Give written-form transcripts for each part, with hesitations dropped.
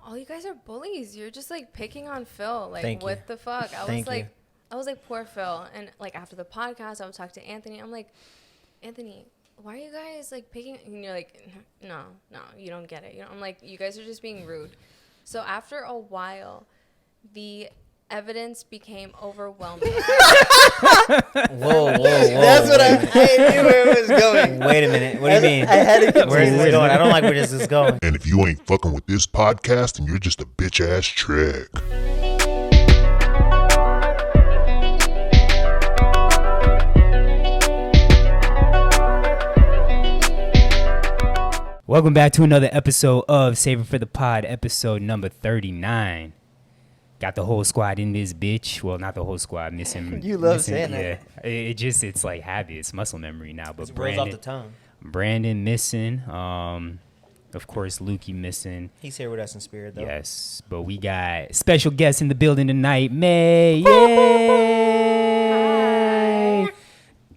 all you guys are bullies. You're just like picking on Phil. Like, Thank what you. the fuck? I Thank was like, poor Phil. And like after the podcast, I would talk to Anthony. I'm like, Anthony, why are you guys like picking? And you're like, no, you don't get it. You know, I'm like, you guys are just being rude. So after a while, the evidence became overwhelming. Whoa. That's what I knew where it was going. Wait a minute. What do you mean? I had to continue. Where is this going? I don't like where this is going. And if you ain't fucking with this podcast, then you're just a bitch ass trick. Welcome back to another episode of Save It for the Pod, episode number 39. Got the whole squad in this bitch. Well, not the whole squad. Missing. You love saying that. It's like habit. It's muscle memory now. But it rolls off the tongue. Brandon missing. Of course, Lukey missing. He's here with us in spirit, though. Yes, but we got special guests in the building tonight. May. Yay!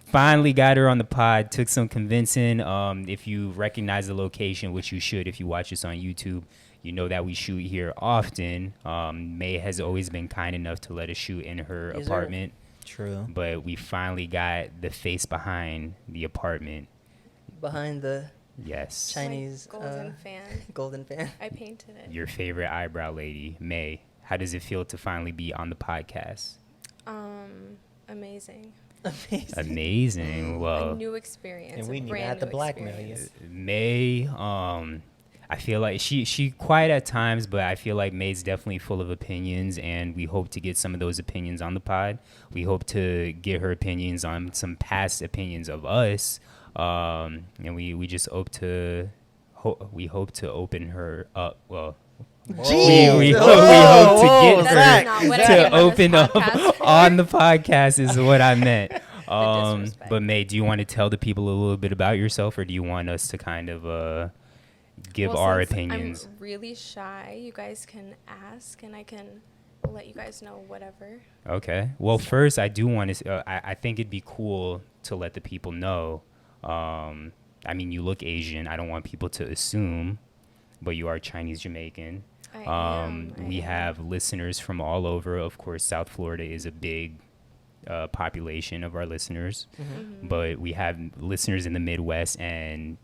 Finally got her on the pod. Took some convincing. If you recognize the location, which you should if you watch us on YouTube, you know that we shoot here often. May has always been kind enough to let us shoot in her apartment. True. But we finally got the face behind the apartment. Behind the Chinese golden fan. I painted it. Your favorite eyebrow lady, May. How does it feel to finally be on the podcast? Amazing. Amazing. Well, a new experience. And we need to have to blackmail you. May, I feel like she quiet at times, but I feel like May's definitely full of opinions, and we hope to get some of those opinions on the pod. We hope to get her opinions on some past opinions of us, and we just hope to open her up. Well, we hope to get her to open up on the podcast is what I meant. But May, do you want to tell the people a little bit about yourself, or do you want us to kind of give our opinions? I'm really shy. You guys can ask, and I can let you guys know whatever. Okay. Well, first, I do want to. I think it'd be cool to let the people know. I mean, you look Asian. I don't want people to assume, but you are Chinese Jamaican. We have listeners from all over. Of course, South Florida is a big population of our listeners, but we have listeners in the Midwest, and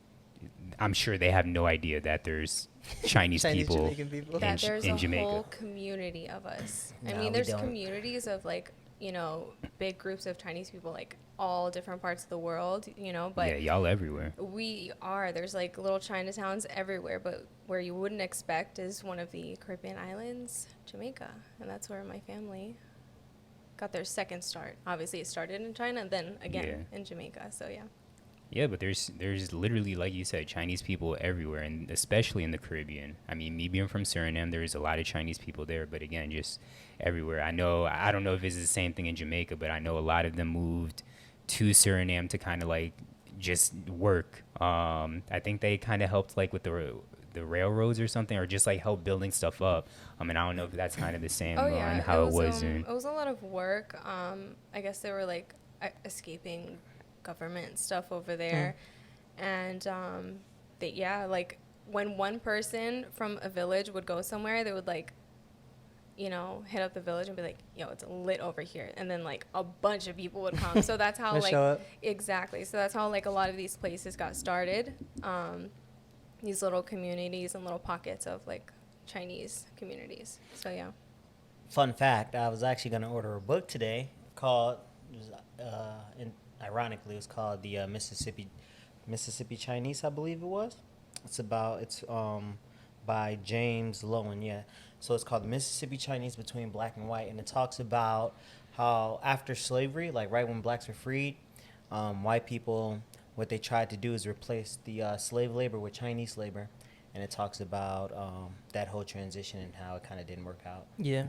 I'm sure they have no idea that there's Chinese people in Jamaica. There's a whole community of us. I mean, there's communities of like, you know, big groups of Chinese people, like all different parts of the world, you know, but yeah, y'all everywhere. There's like little Chinatowns everywhere, but where you wouldn't expect is one of the Caribbean islands, Jamaica. And that's where my family got their second start. Obviously it started in China and then again in Jamaica. So yeah. Yeah, but there's literally, like you said, Chinese people everywhere, and especially in the Caribbean. I mean, me being from Suriname, there's a lot of Chinese people there, but again, just everywhere. I don't know if it's the same thing in Jamaica, but I know a lot of them moved to Suriname to kind of like just work. I think they kind of helped like with the railroads or something, or just like help building stuff up. I mean, I don't know if that's kind of the same on how it was. It was a lot of work. I guess they were like escaping government stuff over there, and like when one person from a village would go somewhere, they would like, you know, hit up the village and be like, yo, it's lit over here, and then like a bunch of people would come. So that's how exactly, so that's how like a lot of these places got started, these little communities and little pockets of like Chinese communities. So yeah. Fun fact, I was actually going to order a book today called ironically, it was called the Mississippi Chinese, I believe it was. It's by James Lowen, yeah. So it's called Mississippi Chinese Between Black and White, and it talks about how after slavery, like right when blacks were freed, white people, what they tried to do is replace the slave labor with Chinese labor, and it talks about that whole transition and how it kind of didn't work out. Yeah,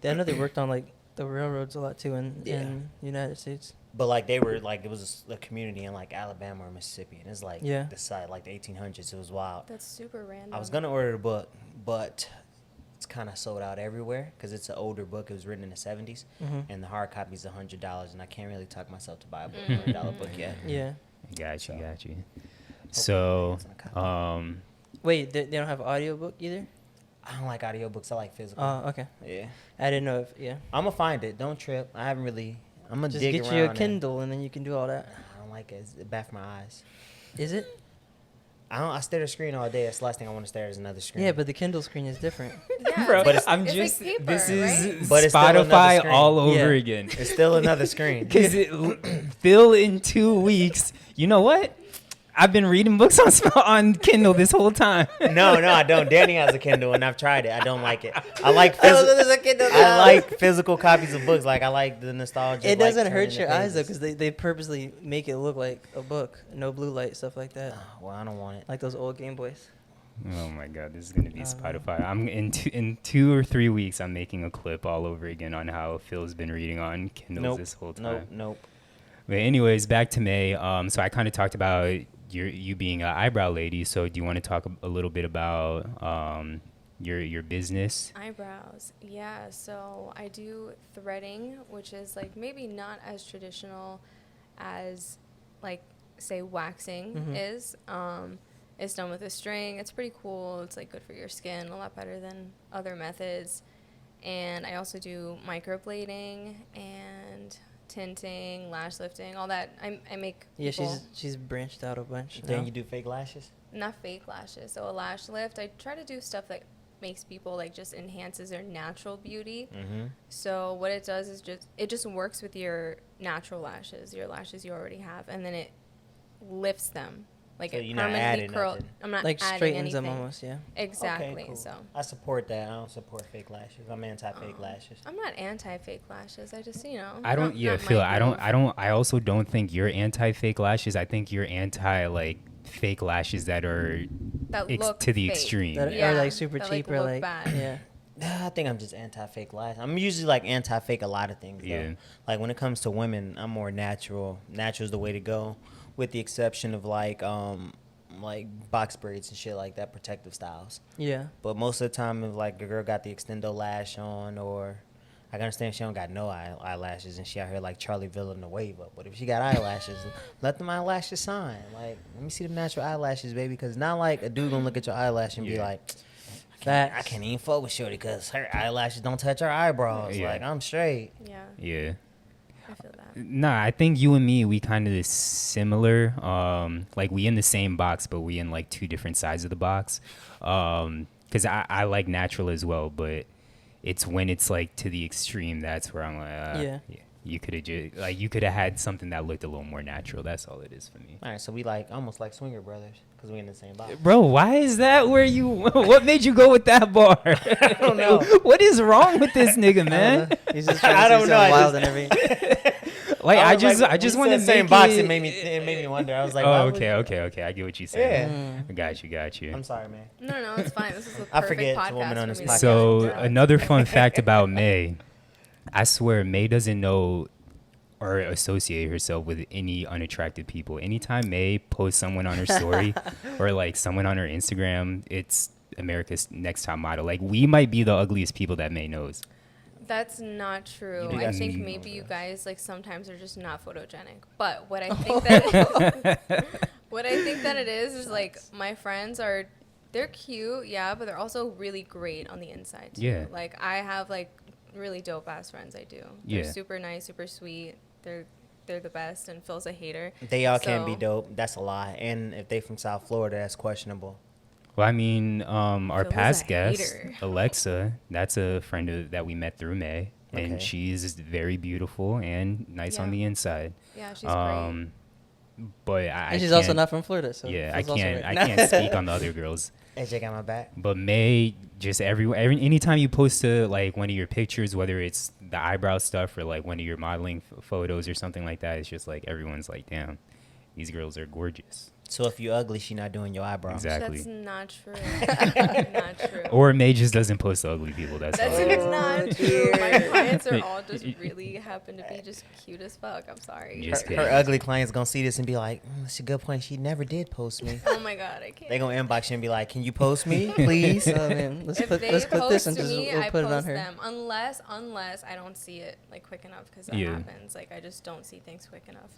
I know they worked on like the railroads a lot too in the United States. But like they were like, it was a community in like Alabama or Mississippi, and it's like the side like the 1800s. It was wild. That's super random. I was gonna order the book, but it's kind of sold out everywhere because it's an older book. It was written in the 70s, and the hard copy is $100, and I can't really talk myself to buy a $100 book yet. Yeah. Got you. So, wait, they don't have an audiobook either? I don't like audiobooks. I like physical. Oh, okay. Yeah. I didn't know if I'm gonna find it. Don't trip. I haven't really. I'm gonna just dig get around. you a Kindle and then you can do all that. I don't like it. It's bad for my eyes. Is it? I stare at a screen all day. That's the last thing I want to stare at is another screen. Yeah, but the Kindle screen is different. Yeah, Bro, But it's- I'm it's just like paper, this is right? But it's still another Spotify screen. all over Yeah. again. It's still another screen. Because Phil in 2 weeks, you know what? I've been reading books on Kindle this whole time. No, I don't. Danny has a Kindle, and I've tried it. I don't like it. I like There's a Kindle I now. like physical copies of books. Like I like the nostalgia. It like, doesn't hurt turning your the eyes though, pages. because they purposely make it look like a book. No blue light, stuff like that. Well, I don't want it. Like those old Game Boys. Oh my God, this is gonna be Spotify. I'm in 2 or 3 weeks. I'm making a clip all over again on how Phil's been reading on Kindles this whole time. Nope. But anyways, back to May. So I kind of talked about you being an eyebrow lady. So do you want to talk a little bit about your business? Eyebrows. Yeah, so I do threading, which is like maybe not as traditional as like say waxing is. It's done with a string. It's pretty cool. It's like good for your skin, a lot better than other methods. And I also do microblading and tinting, lash lifting, all that. I make Yeah, people, she's branched out a bunch. Then now. you do fake lashes. not fake lashes. So a lash lift, I try to do stuff that makes people like just enhances their natural beauty. So what it does is just works with your natural lashes, your lashes you already have, and then it lifts them. Like So it you're not permanently adding curl. nothing. I'm not Like adding straightens anything. them almost, yeah. Exactly. Okay, cool. So I support that. I don't support fake lashes. I'm anti-fake lashes. I'm not anti-fake lashes. I just I don't. not Phil. my move. I also don't think you're anti-fake lashes. I think you're anti like fake lashes that are that look to the fake. extreme. That Yeah, are like super that, cheap like, or look like bad. yeah. I think I'm just anti-fake lashes. I'm usually like anti-fake a lot of things. Though. Yeah. Like when it comes to women, I'm more natural. Natural's the way to go, with the exception of like box braids and shit like that, protective styles. Yeah. But most of the time, if like a girl got the extendo lash on, or I can understand she don't got no eyelashes and she out here like Charlie Villanueva. But if she got eyelashes, let them eyelashes shine. Like, let me see them natural eyelashes, baby. Because it's not like a dude gonna look at your eyelash and be Yeah. like, I Facts. can't even fuck with shorty because her eyelashes don't touch her eyebrows. Yeah. Like, I'm straight. Yeah, Yeah. I feel that. Nah, I think you and me, we kind of similar. Like we in the same box, but we in like 2 different sides of the box. Because I like natural as well, but it's when it's like to the extreme that's where I'm like, Yeah. You could have you could have had something that looked a little more natural. That's all it is for me. All right, so we like almost like swinger brothers because we in the same box. Bro, why is that where you? What made you go with that bar? I don't know. What is wrong with this nigga, man? He's just trying I to don't see know, I something wild just- and everything. Like I was just like, I just when want you to said make same box. it. It made me wonder. I was like, why Oh, would okay. I get what you're saying. Yeah. Got you. I'm sorry, man. No, it's fine. This is the I perfect forget it's a podcast woman on for this me to podcast. So get into. another fun fact about May, I swear May doesn't know or associate herself with any unattractive people. Anytime May posts someone on her story or like someone on her Instagram, it's America's Next Top Model. Like we might be the ugliest people that May knows. That's not true. You do I got think some maybe you photos. guys like sometimes are just not photogenic. But what I think that what I think that it is like my friends they're cute, yeah, but they're also really great on the inside too. Yeah. Like I have like really dope ass friends. I do. They're Yeah. super nice, super sweet. They're the best, and Phil's a hater. They all can be So- dope. That's a lie. And if they from South Florida, that's questionable. Well, I mean, our Phil is past a guest, hater. Alexa, that's a friend that we met through May, and Okay. she's very beautiful and nice on Yeah. the inside. Yeah, she's great. But I And she's also can't- not from Florida, so Yeah, I Phil's also can't. right. I can't speak on the other girls. AJ got my back. But May, just anytime you post like one of your pictures, whether it's the eyebrow stuff or like one of your modeling photos or something like that, it's just like everyone's like, damn, these girls are gorgeous. So if you ugly, she not doing your eyebrows. Exactly. That's not true. Not true. Or May just doesn't post the ugly people. That's all. That's it is. not true. My clients are all just really happen to be just cute as fuck. I'm sorry. Just Her, kidding. her ugly clients gonna see this and be like, that's a good point. She never did post me. Oh my god, I can't. They gonna inbox you and be like, can you post me, please? Oh man, let's If put they let's put this and post just me, we'll I put it on post her. them. Unless I don't see it like quick enough, because that Yeah. happens. Like I just don't see things quick enough.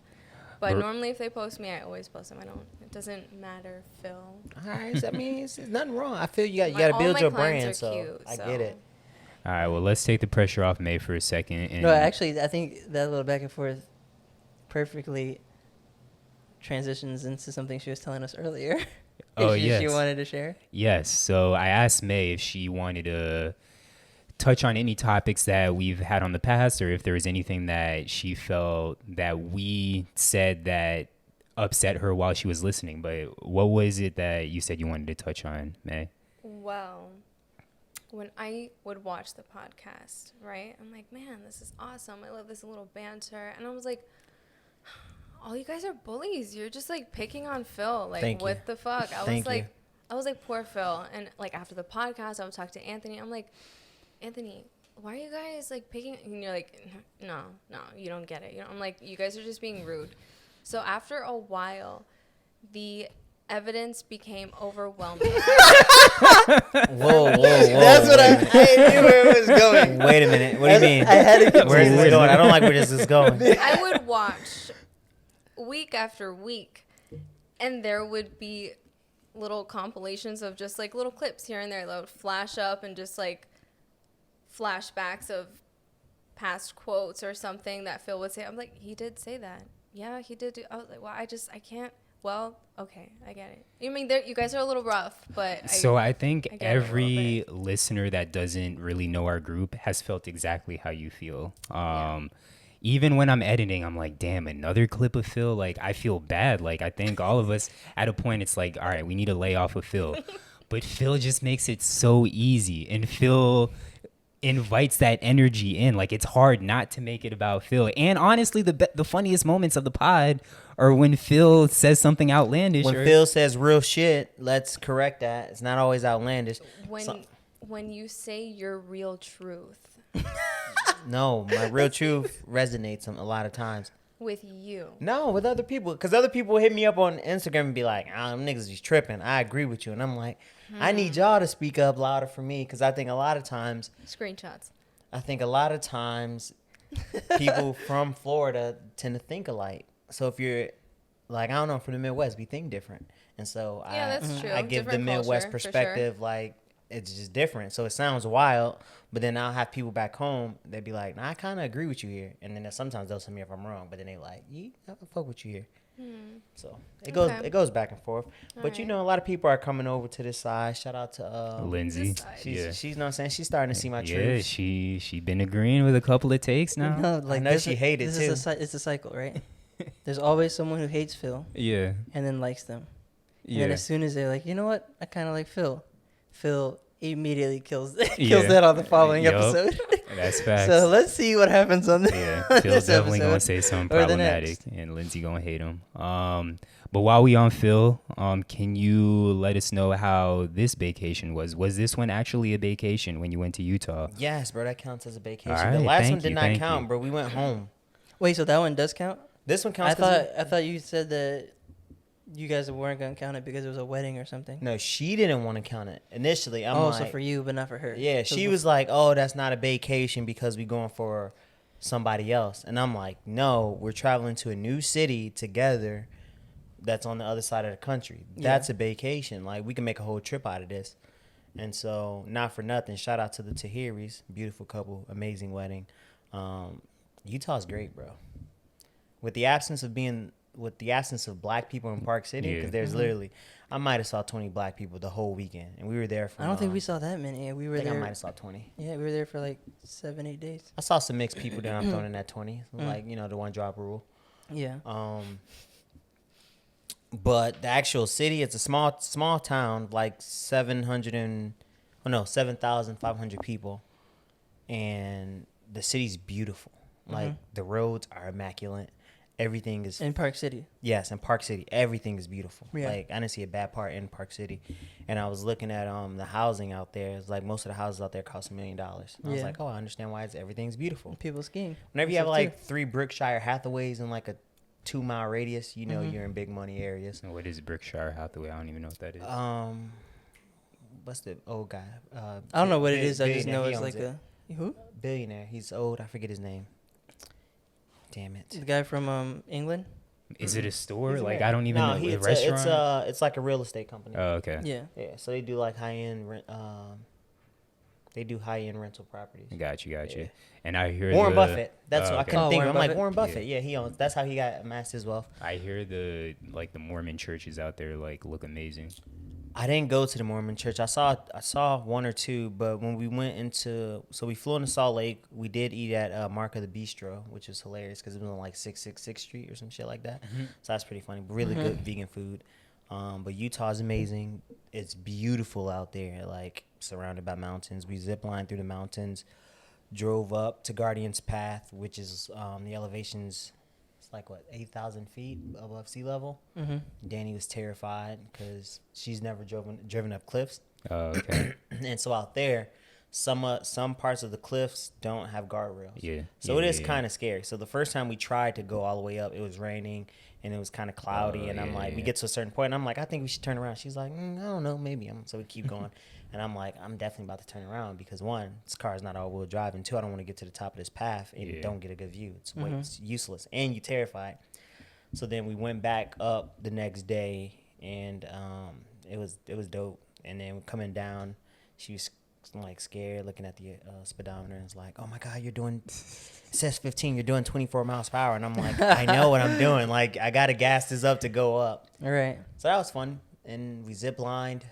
But normally, if they post me, I always post them. It doesn't matter, Phil. All right, I mean, it's nothing wrong. I feel you got to build your brand, so I get it. All right, well, let's take the pressure off May for a second. And No, actually, I think that little back and forth perfectly transitions into something she was telling us earlier. Oh, She wanted to share. Yes. So I asked May if she wanted to touch on any topics that we've had on the past, or if there was anything that she felt that we said that upset her while she was listening. But what was it that you said you wanted to touch on, May? Well, when I would watch the podcast, right, I'm like, man, this is awesome. I love this little banter. And I was like, all you guys are bullies. You're just like picking on Phil. Like, what the fuck? I was like, poor Phil. And like after the podcast, I would talk to Anthony. I'm like, Anthony, why are you guys like picking? And you're like, no, you don't get it. You know, I'm like, you guys are just being rude. So after a while, the evidence became overwhelming. Whoa. That's what I knew where it was going. Wait a minute. What do you mean? I had to Where is this going? I don't like where this is going. I would watch week after week, and there would be little compilations of just like little clips here and there that would flash up and just like flashbacks of past quotes or something that Phil would say. I'm like, he did say that. Yeah, he did. I was like, well, I can't. Well, okay, I get it. I mean, you guys are a little rough, but I think every listener that doesn't really know our group has felt exactly how you feel. Even when I'm editing, I'm like, damn, another clip of Phil. Like, I feel bad. Like, I think all of us at a point, it's like, all right, we need to lay off of Phil. But Phil just makes it so easy. And Phil invites that energy in. Like, it's hard not to make it about Phil. And honestly, the funniest moments of the pod are when Phil says something outlandish. When Phil says real shit, let's correct that. It's not always outlandish. When you say your real truth. No, my real truth resonates a lot of times. With you. No, with other people. Because other people hit me up on Instagram and be like, them niggas is tripping. I agree with you. And I'm like, I need y'all to speak up louder for me. Because I think a lot of times. Screenshots. I think a lot of times people from Florida tend to think alike. So if you're, like, I don't know, from the Midwest, we think different. And so that's true. I give different the Midwest culture, perspective, sure. Like, it's just different. So it sounds wild, but then I'll have people back home, they'd be like, nah, I kind of agree with you here. And then sometimes they'll tell me if I'm wrong, but then they like, yeah, I fuck with you here. So it goes back and forth. But you know, a lot of people are coming over to this side. Shout out to Lindsay. She's you know what I'm saying? She's starting to see my truth. Yeah, she been agreeing with a couple of takes now. No, like, I know she hated too. It's a cycle, right? There's always someone who hates Phil. Yeah. And then likes them. Yeah. And then as soon as they're like, you know what? I kind of like Phil. Phil immediately kills that on the following episode. That's facts. So let's see what happens on this. Yeah, Phil's definitely gonna say something problematic, and Lindsay gonna hate him. But while we on Phil, can you let us know how this vacation was? Was this one actually a vacation when you went to Utah? Yes, bro, that counts as a vacation. Right, the last one did not count, bro. We went home. Wait, so that one does count? This one counts. I thought you said that you guys weren't gonna count it because it was a wedding or something. No, she didn't want to count it initially. So for you, but not for her. Yeah, she was like, "Oh, that's not a vacation because we going for somebody else," and I'm like, "No, we're traveling to a new city together. That's on the other side of the country. That's a vacation. Like, we can make a whole trip out of this." And so, not for nothing, shout out to the Tahiris, beautiful couple, amazing wedding. Utah's great, bro. With the absence of black people in Park City, because there's literally, I might have saw 20 black people the whole weekend, and we were there for. I don't think we saw that many. Yeah, we were there. I might have saw 20. Yeah, we were there for like 7-8 days. I saw some mixed people there. I'm throwing in that 20, like, you know, the one drop rule. Yeah. But the actual city, it's a small town, like 7,500 people, and the city's beautiful. Like, the roads are immaculate. Everything is in Park City. Yes, in Park City, everything is beautiful. Yeah. Like, I didn't see a bad part in Park City, and I was looking at the housing out there. It's like most of the houses out there cost $1 million. I was like, oh, I understand why everything's beautiful. People skiing. Whenever you have like 3 Brookshire Hathaways in like a 2-mile radius, you know you're in big money areas. What is Brookshire Hathaway? I don't even know what that is. What's the old guy? I don't know what it is. I just know it's like who? Billionaire. He's old. I forget his name. Damn it. The guy from England? Is it a store? He's Like married. I don't even No, know. A it's restaurant? it's like a real estate company. Oh, okay. Yeah. Yeah, so they do like high end rent. They do high end rental properties. Got you. Yeah. And I hear Warren Buffett. That's what I okay. couldn't Oh, think of. Warren I'm like Buffett? Warren Buffett. Yeah, he owns. That's how he got amassed his wealth. I hear the Mormon churches out there like look amazing. I didn't go to the Mormon church. I saw one or two, but when we went into, so we flew into Salt Lake. We did eat at Mark of the Bistro, which was hilarious because it was on like 666th Street or some shit like that. So that's pretty funny. Really good vegan food. But Utah's amazing. It's beautiful out there, like surrounded by mountains. We ziplined through the mountains, drove up to Guardian's Path, which is the elevation's, it's like what, 8,000 feet above sea level. Danny was terrified because she's never driven up cliffs. Oh, okay. And so out there, some parts of the cliffs don't have guardrails. Yeah. So it is kind of scary. So the first time we tried to go all the way up, it was raining and it was kind of cloudy. Oh, And I'm yeah, like, we yeah. get to a certain point, and I'm like, I think we should turn around. She's like, I don't know, maybe. So we keep going. And I'm like, I'm definitely about to turn around because one, this car is not all-wheel drive, and two, I don't want to get to the top of this path and don't get a good view. It's useless, and you terrified. So then we went back up the next day, and it was dope. And then coming down, she was like scared, looking at the speedometer, and it's like, oh my God, it says 15, you're doing 24 miles per hour. And I'm like, I know what I'm doing. Like, I got to gas this up to go up. All right. So that was fun. And we zip lined.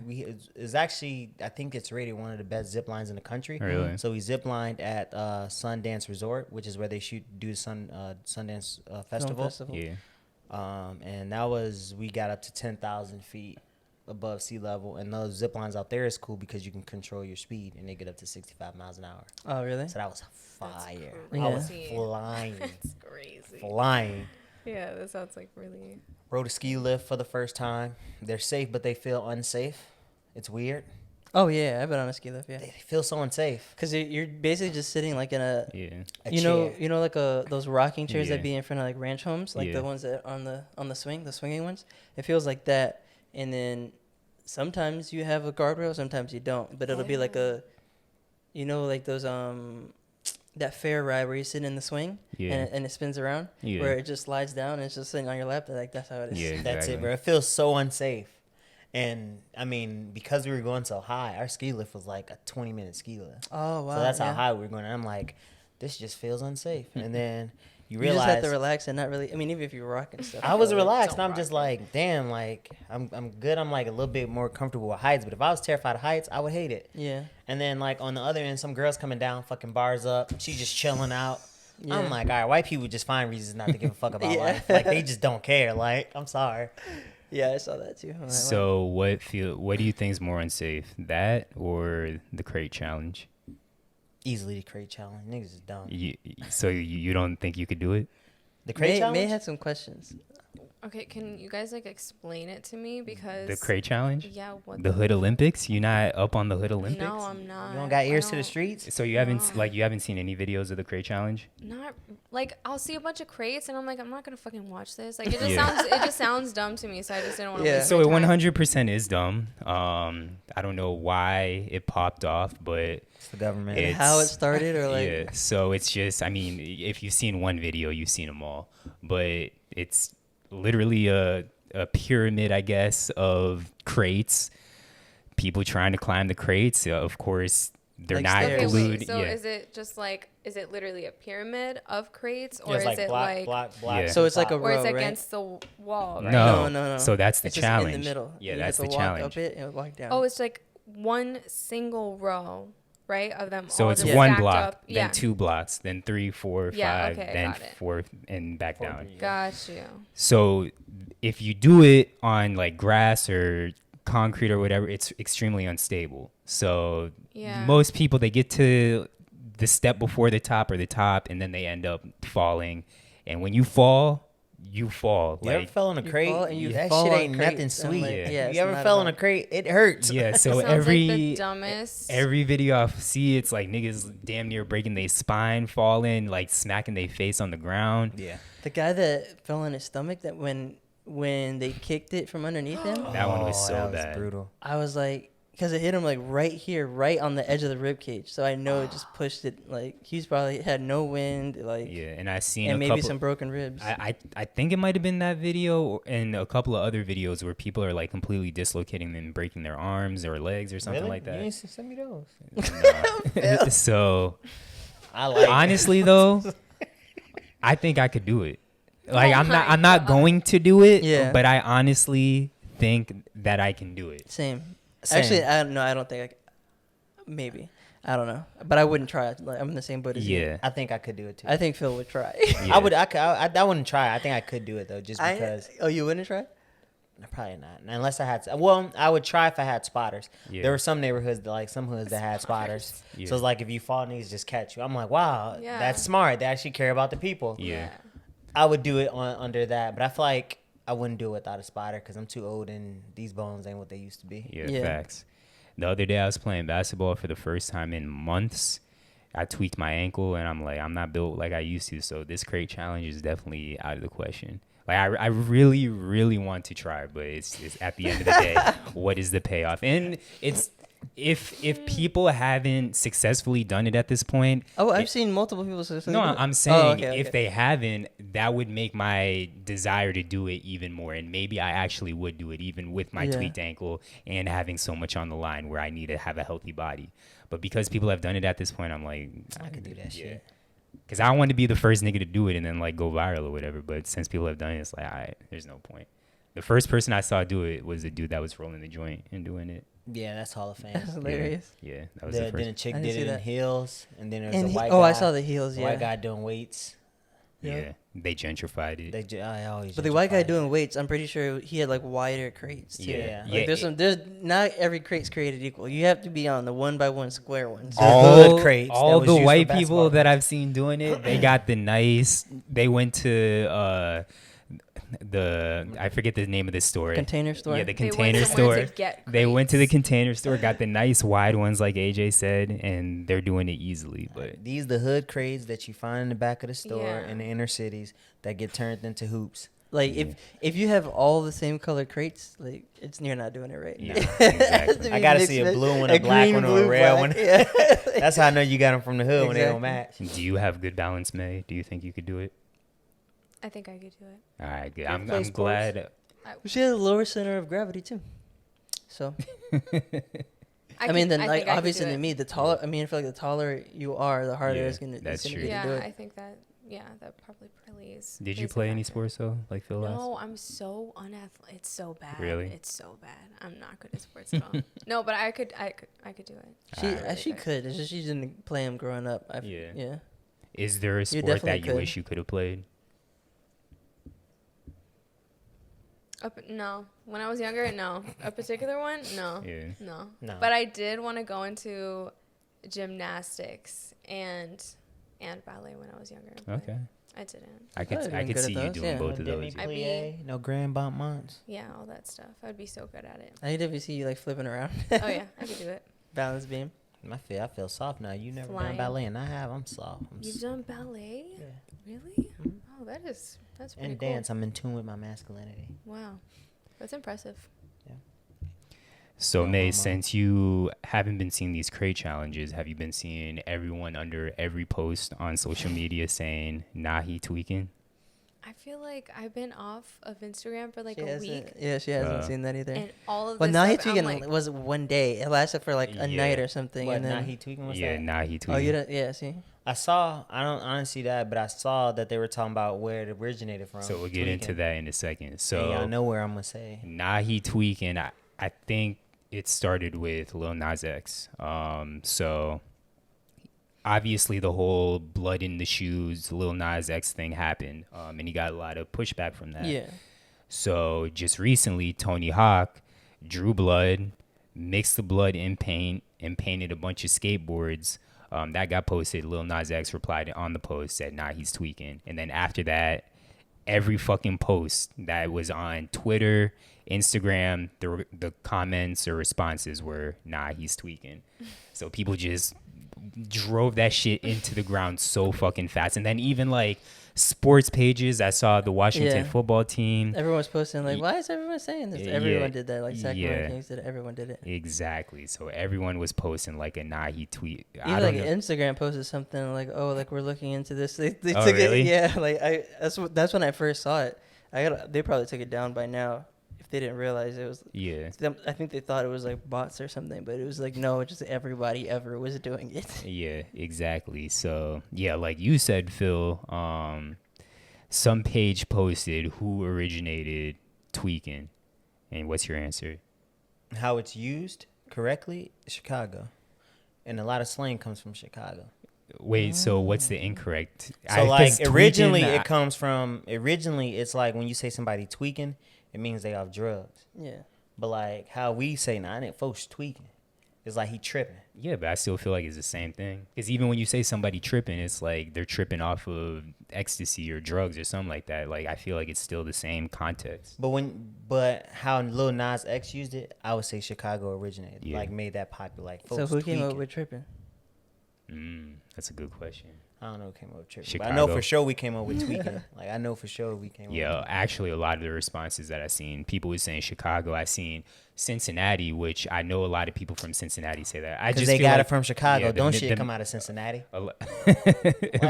It's actually, I think it's rated one of the best zip lines in the country. Really? So we zip lined at Sundance Resort, which is where they do Sundance Festival. Yeah. And we got up to 10,000 feet above sea level. And those zip lines out there is cool because you can control your speed, and they get up to 65 miles an hour. Oh, really? So that was fire. crazy. I was Yeah. flying. It's crazy. Flying. Yeah, that sounds like really. Rode a ski lift for the first time. They're safe, but they feel unsafe. It's weird. Oh, yeah. I've been on a ski lift, yeah. They feel so unsafe. Because you're basically just sitting like in a, Yeah. A you chair. know, like those rocking chairs Yeah. that be in front of like ranch homes, like Yeah. the ones that on the swinging ones. It feels like that. And then sometimes you have a guardrail, sometimes you don't. But it'll be like like those that fair ride where you sit in the swing and it spins around, where it just slides down and it's just sitting on your lap. Like that's how it is. Yeah. That's Exactly. it, bro. It feels so unsafe. And, I mean, because we were going so high, our ski lift was like a 20-minute ski lift. Oh, wow. So that's yeah. how high we were going. And I'm like, this just feels unsafe. And then you You just have realize to relax and not really. I mean, even if you're rocking stuff. I was feel like- relaxed, and I'm just like, damn, like I'm good. I'm like a little bit more comfortable with heights. But if I was terrified of heights, I would hate it. Yeah. And then like on the other end, some girls coming down, fucking bars up. She just chilling out. Yeah. I'm like, all right, white people just find reasons not to give a fuck about Yeah. life. Like they just don't care. Like, I'm sorry. Yeah, I saw that too. I'm like, wow. So what do you think is more unsafe, that or the crate challenge? Easily the crate challenge. Niggas is dumb. So you don't think you could do it? The crate challenge. May had some questions. Okay, can you guys like explain it to me because The crate challenge? Yeah, what The Hood Olympics? You not up on the Hood Olympics? No, I'm not. You don't got ears to the don't- streets. So you haven't seen any videos of the crate challenge? Not like I'll see a bunch of crates and I'm like I'm not gonna fucking watch this. Like it Yeah. just sounds dumb to me, so I just didn't want to. Yeah. waste So my it time. 100% is dumb. I don't know why it popped off, but It's the government. It's- How it started, or like. yeah. So it's just, I mean, if you've seen one video, you've seen them all. But it's literally a pyramid, I guess, of crates. People trying to climb the crates. Of course, they're Like not stairs. Okay, glued. wait. So yeah. is it literally a pyramid of crates, Yeah, or it's is it like, block. Yeah. So it's like a or it's row, right? against the wall? Right? No. No. So that's the It's just challenge. in the middle. Yeah, You that's have the to walk challenge. up it and walk down. Oh, it's like one single row, right? Of them. So all it's just one stacked block, up. then Yeah. 2 blocks, then 3, 4, 5, Yeah, okay, then got it. 4, and back down. Got you. So if you do it on like grass or concrete or whatever, it's extremely unstable. So Yeah. most people, they get to the step before the top or the top, and then they end up falling. And when you fall, you fall. You ever Like, fell in a You crate? fall and you That fall shit on ain't crates, nothing and, sweet. like, Yeah. it's You ever not fell at in a all. crate? It hurts. yeah. So Sounds every like the dumbest. every video I see, it's like niggas damn near breaking their spine, falling, like smacking their face on the ground. Yeah. The guy that fell on his stomach, that when they kicked it from underneath him, That one was so that bad. brutal. I was like, because it hit him like right here, right on the edge of the rib cage. So I know it just pushed it. Like he's probably had no wind. Like Yeah, and I seen and a maybe couple, some broken ribs. I think it might have been that video and a couple of other videos where people are like completely dislocating and breaking their arms or legs or something Really? like that. You ain't send me those. Nah. So I like. honestly though, I think I could do it. Like Oh I'm my not God. going to do it, Yeah. but I honestly think that I can do it. Same. Same. Actually, I don't think I c maybe. I don't know. But I wouldn't try it. Like, I'm in the same boat as you. Yeah. I think I could do it too. I think Phil would try. Yeah. I would. I wouldn't try. I think I could do it though, just because. Oh, you wouldn't try? Probably not, unless I had. Well, I would try if I had spotters. Yeah. There were some neighborhoods, like some hoods that had spotters. Yeah. So it's like if you fall, niggas just catch you. I'm like, wow, Yeah. that's smart. They actually care about the people. Yeah. I would do it under that, but I feel like I wouldn't do it without a spotter because I'm too old and these bones ain't what they used to be. Yeah, Yeah. facts. The other day I was playing basketball for the first time in months. I tweaked my ankle and I'm like, I'm not built like I used to. So this crate challenge is definitely out of the question. Like I really, really want to try, but it's at the end of the day, what is the payoff? And it's if people haven't successfully done it at this point. Oh, I've seen multiple people say No, I'm saying okay, if okay. they haven't, that would make my desire to do it even more. And maybe I actually would do it even with my Yeah. tweaked ankle and having so much on the line where I need to have a healthy body. But because people have done it at this point, I'm like, I could do that shit. Because I want to be the first nigga to do it and then like go viral or whatever. But since people have done it, it's like, all right, there's no point. The first person I saw do it was the dude that was rolling the joint and doing it. Yeah, that's Hall of Fame. That's hilarious. Yeah, that was the Then a first. chick I did didn't see it in that. heels, and then there was And a white oh, guy. I saw the heels. Yeah. White guy doing weights. Yeah, they gentrified it. I always. But the white guy gentrified it. doing weights, I'm pretty sure he had like wider crates too. Yeah. Like there's not every crate's created equal. You have to be on the 1x1 square ones. The all hood crates that all was the used for white basketball people that games. I've seen doing it, they got the nice. They went to I forget the name of this store. Container store. Yeah, the They went container somewhere store. to get They went to the crates. container store, got the nice wide ones like AJ said, and they're doing it easily. But These the hood crates that you find in the back of the store Yeah. in the inner cities that get turned into hoops. Like if you have all the same color crates, like you're not doing it right. Yeah, It has exactly. to I be gotta mixed see a with blue one, a black green, one, or a blue, red black. one. Yeah. That's how I know you got them from the hood when they don't Exactly. match. do you have good balance, May? Do you think you could do it? I think I could do it. All right, good. Yeah, I'm play sports. glad. She has a lower center of gravity too. So I think mean, then I like could obviously do to it. me, the taller. I mean, I feel like the taller you are, the harder Yeah, it's gonna. that's it's gonna true. be to do Yeah, it. I think that. Yeah, that probably plays. Did you plays a play any factor. sports though, like Phil last? No, I'm so unathletic. It's so bad. Really? It's so bad. I'm not good at sports at all. No, but I could do it. She Alright. she could. It's just she didn't play him growing up. Yeah. Yeah. Is there a sport definitely that you could. wish you could have played? No, when I was younger, no. A particular one, no, Yeah. no. No. But I did want to go into gymnastics and ballet when I was younger. but Okay. I didn't. I could I've been I could good at see you those, doing yeah. both of No those. I'd be- demi-plie, no grand bump months. Yeah, all that stuff. I'd be so good at it. I definitely see you like flipping around, Oh yeah, I could do it. balance beam. I feel soft now. You never Flying. done ballet, and I have. I'm soft. You've done ballet? Yeah. Really? Oh, that's pretty And cool. dance. I'm in tune with my masculinity. Wow, that's impressive. So No May, homo. since you haven't been seeing these crate challenges, have you been seeing everyone under every post on social media saying, "Nah, he tweaking"? I feel like I've been off of Instagram for like She a hasn't- week, Yeah, she hasn't Uh, seen that either. and all of Well, this now he stuff, I'm tweaking like, was one day. It lasted for like a Yeah. night or something, What? and then Not he tweaking. What's Yeah, that? nah, he tweaking. oh, you don't. Yeah, see. I saw. I don't see that, but I saw that they were talking about where it originated from. So we'll get into tweaking. that in a second. And So y'all know where I'm gonna say. nah, he tweaking. I think it started with Lil Nas X. So obviously the whole blood in the shoes Lil Nas X thing happened, and he got a lot of pushback from that. Yeah. So just recently, Tony Hawk drew blood, mixed the blood in paint, and painted a bunch of skateboards. That got posted. Lil Nas X replied on the post, said, "Nah, he's tweaking." And then after that, every fucking post that was on Twitter, Instagram, the comments or responses were, "Nah, he's tweaking." So people just drove that shit into the ground so fucking fast. And then even like sports pages, I saw the Washington football team. Everyone was posting like, why is everyone saying this? Everyone did that. Like Sacramento Kings did it. Everyone did it. Exactly. So everyone was posting like a Nahi tweet. Even like Instagram posted something like, oh, like we're looking into this. They took really? it. Yeah. Like that's when I first saw it. They probably took it down by now. They didn't realize it was. Yeah. I think they thought it was like bots or something, but it was like, no, just everybody ever was doing it. Yeah, exactly. So yeah, like you said, Phil, some page posted who originated tweaking, and what's your answer? How it's used correctly, Chicago, and a lot of slang comes from Chicago. Wait, so what's the incorrect? So like originally it comes from it's like when you say somebody tweaking, it means they off drugs. Yeah. But like how we say, nah, I didn't folks tweaking. It's like he tripping. Yeah, but I still feel like it's the same thing. Because even when you say somebody tripping, it's like they're tripping off of ecstasy or drugs or something like that. Like I feel like it's still the same context. But how Lil Nas X used it, I would say Chicago originated. Yeah. Like made that popular. Like folks so who came up with tripping? That's a good question. I don't know who came up with tripping. But I know for sure we came up with tweaking. Like I know for sure we came up with tweaking. Actually a lot of the responses that I seen, people were saying Chicago. I seen Cincinnati, which I know a lot of people from Cincinnati say that. Because they got it from Chicago. Yeah, don't shit come out of Cincinnati? Like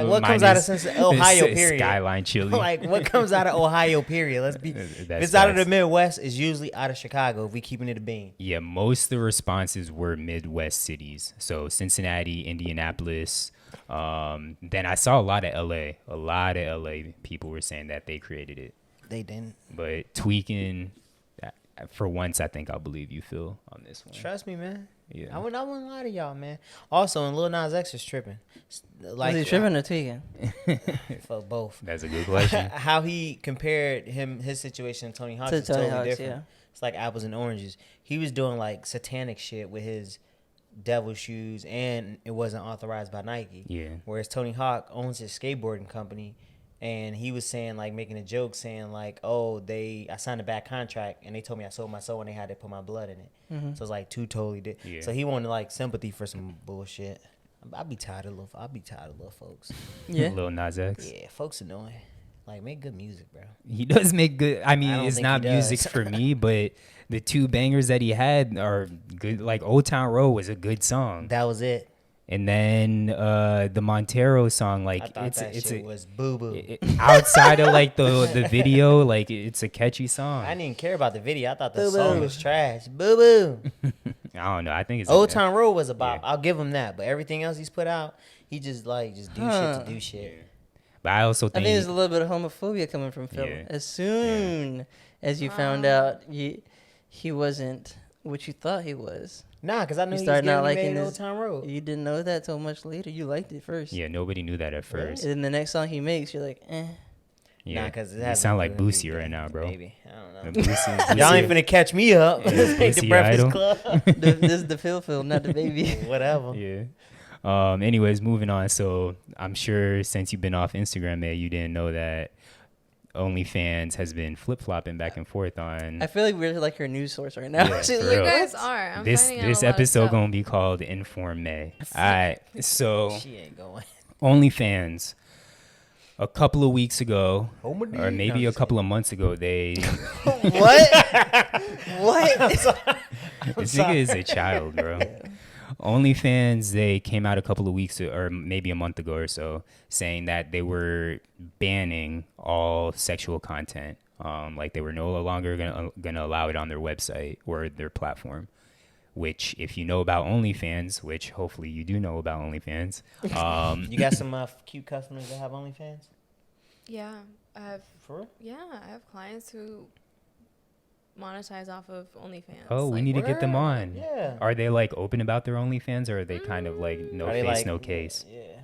what comes out of Cincinnati? Ohio, period. Skyline chili. Like what comes out of Ohio, period? If it's out of the Midwest, it's usually out of Chicago if we keeping it a bean. Yeah, most of the responses were Midwest cities. So Cincinnati, Indianapolis. Then I saw a lot of LA. A lot of LA people were saying that they created it. They didn't. But tweaking, for once, I think I'll believe you, Phil, on this one. Trust me, man. Yeah. I wouldn't lie to y'all, man. Also, and Lil Nas X is tripping. Like, was he tripping or tweaking? For both. That's a good question. How he compared his situation to Tony Hawk's is totally different. Yeah. It's like apples and oranges. He was doing like satanic shit with his devil shoes, and it wasn't authorized by Nike. Yeah. Whereas Tony Hawk owns his skateboarding company, and he was saying like making a joke saying like, oh, I signed a bad contract and they told me I sold my soul and they had to put my blood in it. Mm-hmm. So it's like two totally different. Yeah. So he wanted like sympathy for some bullshit. I'll be tired of little folks. Yeah. Lil Nas X. Yeah, folks annoying. Like make good music, bro. He does make good. I mean, it's not music for me, but the two bangers that he had are good. Like Old Town Road was a good song. That was it. And then the Montero song, like I thought that shit was boo boo. Outside of like the video, like it's a catchy song. I didn't even care about the video. I thought the song was trash. Boo boo. I don't know. I think it's Old Town Road was a bop. Yeah. I'll give him that. But everything else he's put out, he just do shit to do shit. Yeah. But I also think there's a little bit of homophobia coming from Phil. Yeah. As soon as you found out he wasn't what you thought he was. Nah, because I knew he started not liking Old Town Road. You didn't know that till much later. You liked it first. Yeah, nobody knew that at first. And then the next song he makes, you're like, eh. Yeah, because you sound like Boosie right now, bro. Baby, I don't know. Boosie. Y'all ain't finna catch me up. This ain't the Breakfast Club. This is the Phil, not the baby. Whatever. Yeah. Anyways, moving on. So I'm sure since you've been off Instagram, man, you didn't know that OnlyFans has been flip-flopping back and forth on. I feel like we're like your news source right now. Yeah, you guys are. This episode gonna be called Inform May. All right, so she ain't going. OnlyFans. A couple of weeks ago, or maybe a couple of months ago, they. What? This nigga is a child, bro. OnlyFans, they came out a couple of weeks or maybe a month ago or so saying that they were banning all sexual content. Like they were no longer gonna allow it on their website or their platform. Which, if you know about OnlyFans, which hopefully you do know about OnlyFans, you got some cute customers that have OnlyFans? Yeah, I have. For real? Yeah, I have clients who monetize off of OnlyFans. Oh, we need to get them on. Yeah. Are they like open about their OnlyFans, or are they kind of like no face, no case? Yeah.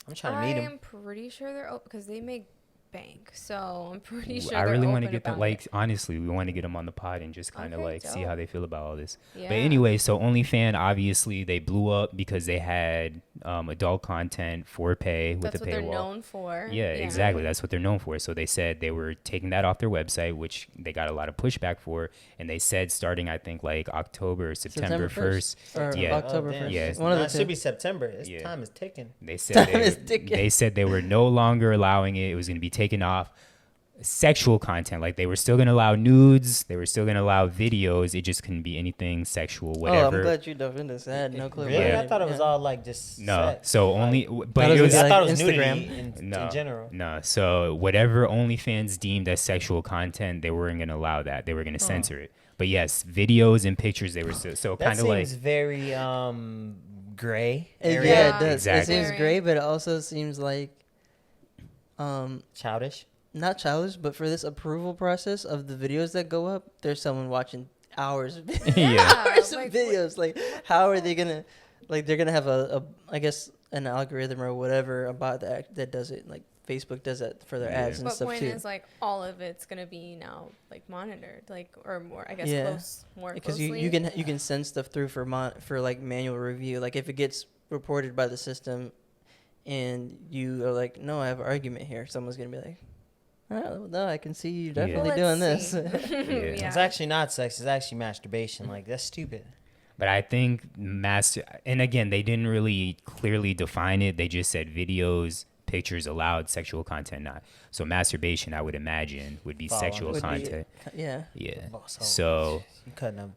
I'm trying to meet them. I'm pretty sure they're open because they make bank. So I'm pretty sure I really want to get them. Like, honestly, we want to get them on the pod and just kind of see how they feel about all this. Yeah. But anyway, so OnlyFans, obviously, they blew up because they had adult content for pay with That's a what they're paywall. known for. Yeah, exactly. That's what they're known for. So they said they were taking that off their website, which they got a lot of pushback for. And they said starting, I think, like October or September 1st. or Yeah. October Oh, damn. 1st. Yeah. One of No, the it two. should be September. Yeah. Time is ticking. They said Time is ticking. they said they were no longer allowing it. It was going to be taken off. Sexual content, like they were still going to allow nudes, they were still going to allow videos. It just couldn't be anything sexual, whatever. Oh, I'm glad you dove into this. I had no clue. Really? about Yeah. I thought it was Yeah. all like just No, sex. so only, but it it was was I like thought it was Instagram. nudity in no, general. no. So whatever OnlyFans deemed as sexual content, they weren't going to allow that. They were going to censor it. But yes, videos and pictures, they were so That kind of like seems very gray Yeah, area. it does. Exactly. It seems great, but it also seems like Childish. not childish, but for this approval process of the videos that go up, there's someone watching hours of Yeah. hours of like, videos. Like, how are they gonna, like, they're gonna have a I guess an algorithm or whatever about that does it. Like Facebook does that for their Yeah. ads and But stuff point too. is, like, all of it's gonna be now like monitored, like, or more, I guess, Yeah. more Because closely. you can send stuff through for like manual review. Like if it gets reported by the system, and you are like, no, I have an argument here. Someone's gonna be like, oh, no, I can see you definitely doing Let's this. see. Yeah. It's actually not sex. It's actually masturbation. Like that's stupid. But I think and again, they didn't really clearly define it. They just said videos, pictures allowed, sexual content not. So masturbation, I would imagine, would be Fall sexual under- Would be- content. Yeah. Yeah. So So you cutting up,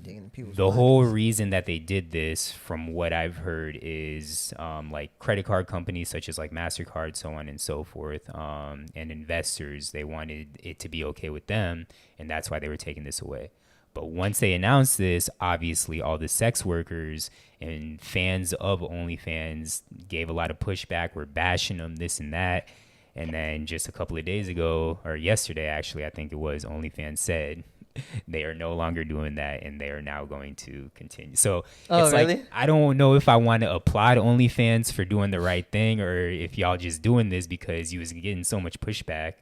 digging people's. the pockets. whole reason that they did this, from what I've heard, is like credit card companies such as like MasterCard, so on and so forth, and investors, they wanted it to be okay with them, and that's why they were taking this away. But once they announced this, obviously all the sex workers and fans of OnlyFans gave a lot of pushback. We're bashing them, this and that. And then just a couple of days ago, or yesterday actually, I think it was, OnlyFans said they are no longer doing that, and they are now going to continue. So it's really? like, I don't know if I want to applaud OnlyFans for doing the right thing, or if y'all just doing this because you was getting so much pushback.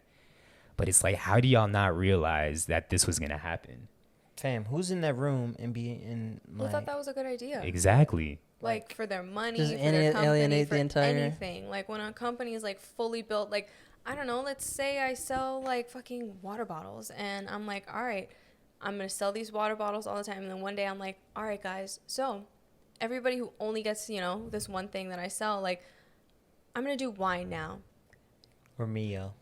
But it's like, how do y'all not realize that this was going to happen? Fam, who's in that room and be in Who like? thought that was a good idea? Exactly. Like for their money, Just for their company, alienate for the entire- anything. Like when a company is like fully built, like I don't know, let's say I sell like fucking water bottles, and I'm like, all right, I'm gonna sell these water bottles all the time, and then one day I'm like, all right, guys, so everybody who only gets, you know, this one thing that I sell, like I'm gonna do wine now. Or Mio.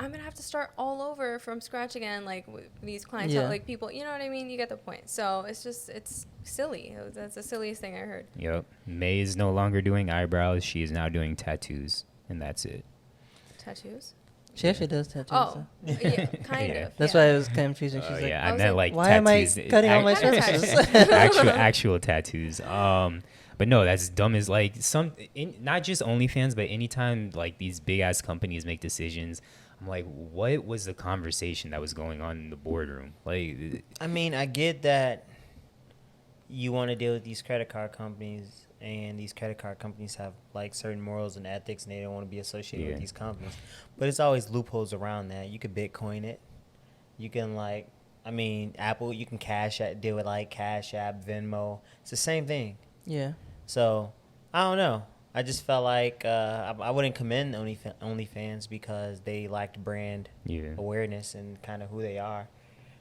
I'm gonna have to start all over from scratch again, like with these clientele, Yeah. like people, you know what I mean? You get the point. So it's just, it's silly. That's the silliest thing I heard. Yep. May is no longer doing eyebrows. She is now doing tattoos, and that's it. Tattoos? She actually does tattoos. Oh, though. yeah, kind Yeah. of. That's yeah. why it was confusing. She's like, Yeah, I I was meant like, like why am I tattoos. cutting all my Kind of services? tattoos. actual tattoos. But no, that's dumb as like not just OnlyFans, but anytime like these big ass companies make decisions, I'm like, what was the conversation that was going on in the boardroom? Like, I mean, I get that you want to deal with these credit card companies, and these credit card companies have like certain morals and ethics, and they don't want to be associated Yeah. with these companies. But it's always loopholes around that. You could Bitcoin it. You can like, I mean, Apple. You can deal with like Cash App, Venmo. It's the same thing. yeah. So I don't know. I just felt like I wouldn't commend OnlyFans because they lacked brand yeah. awareness and kind of who they are.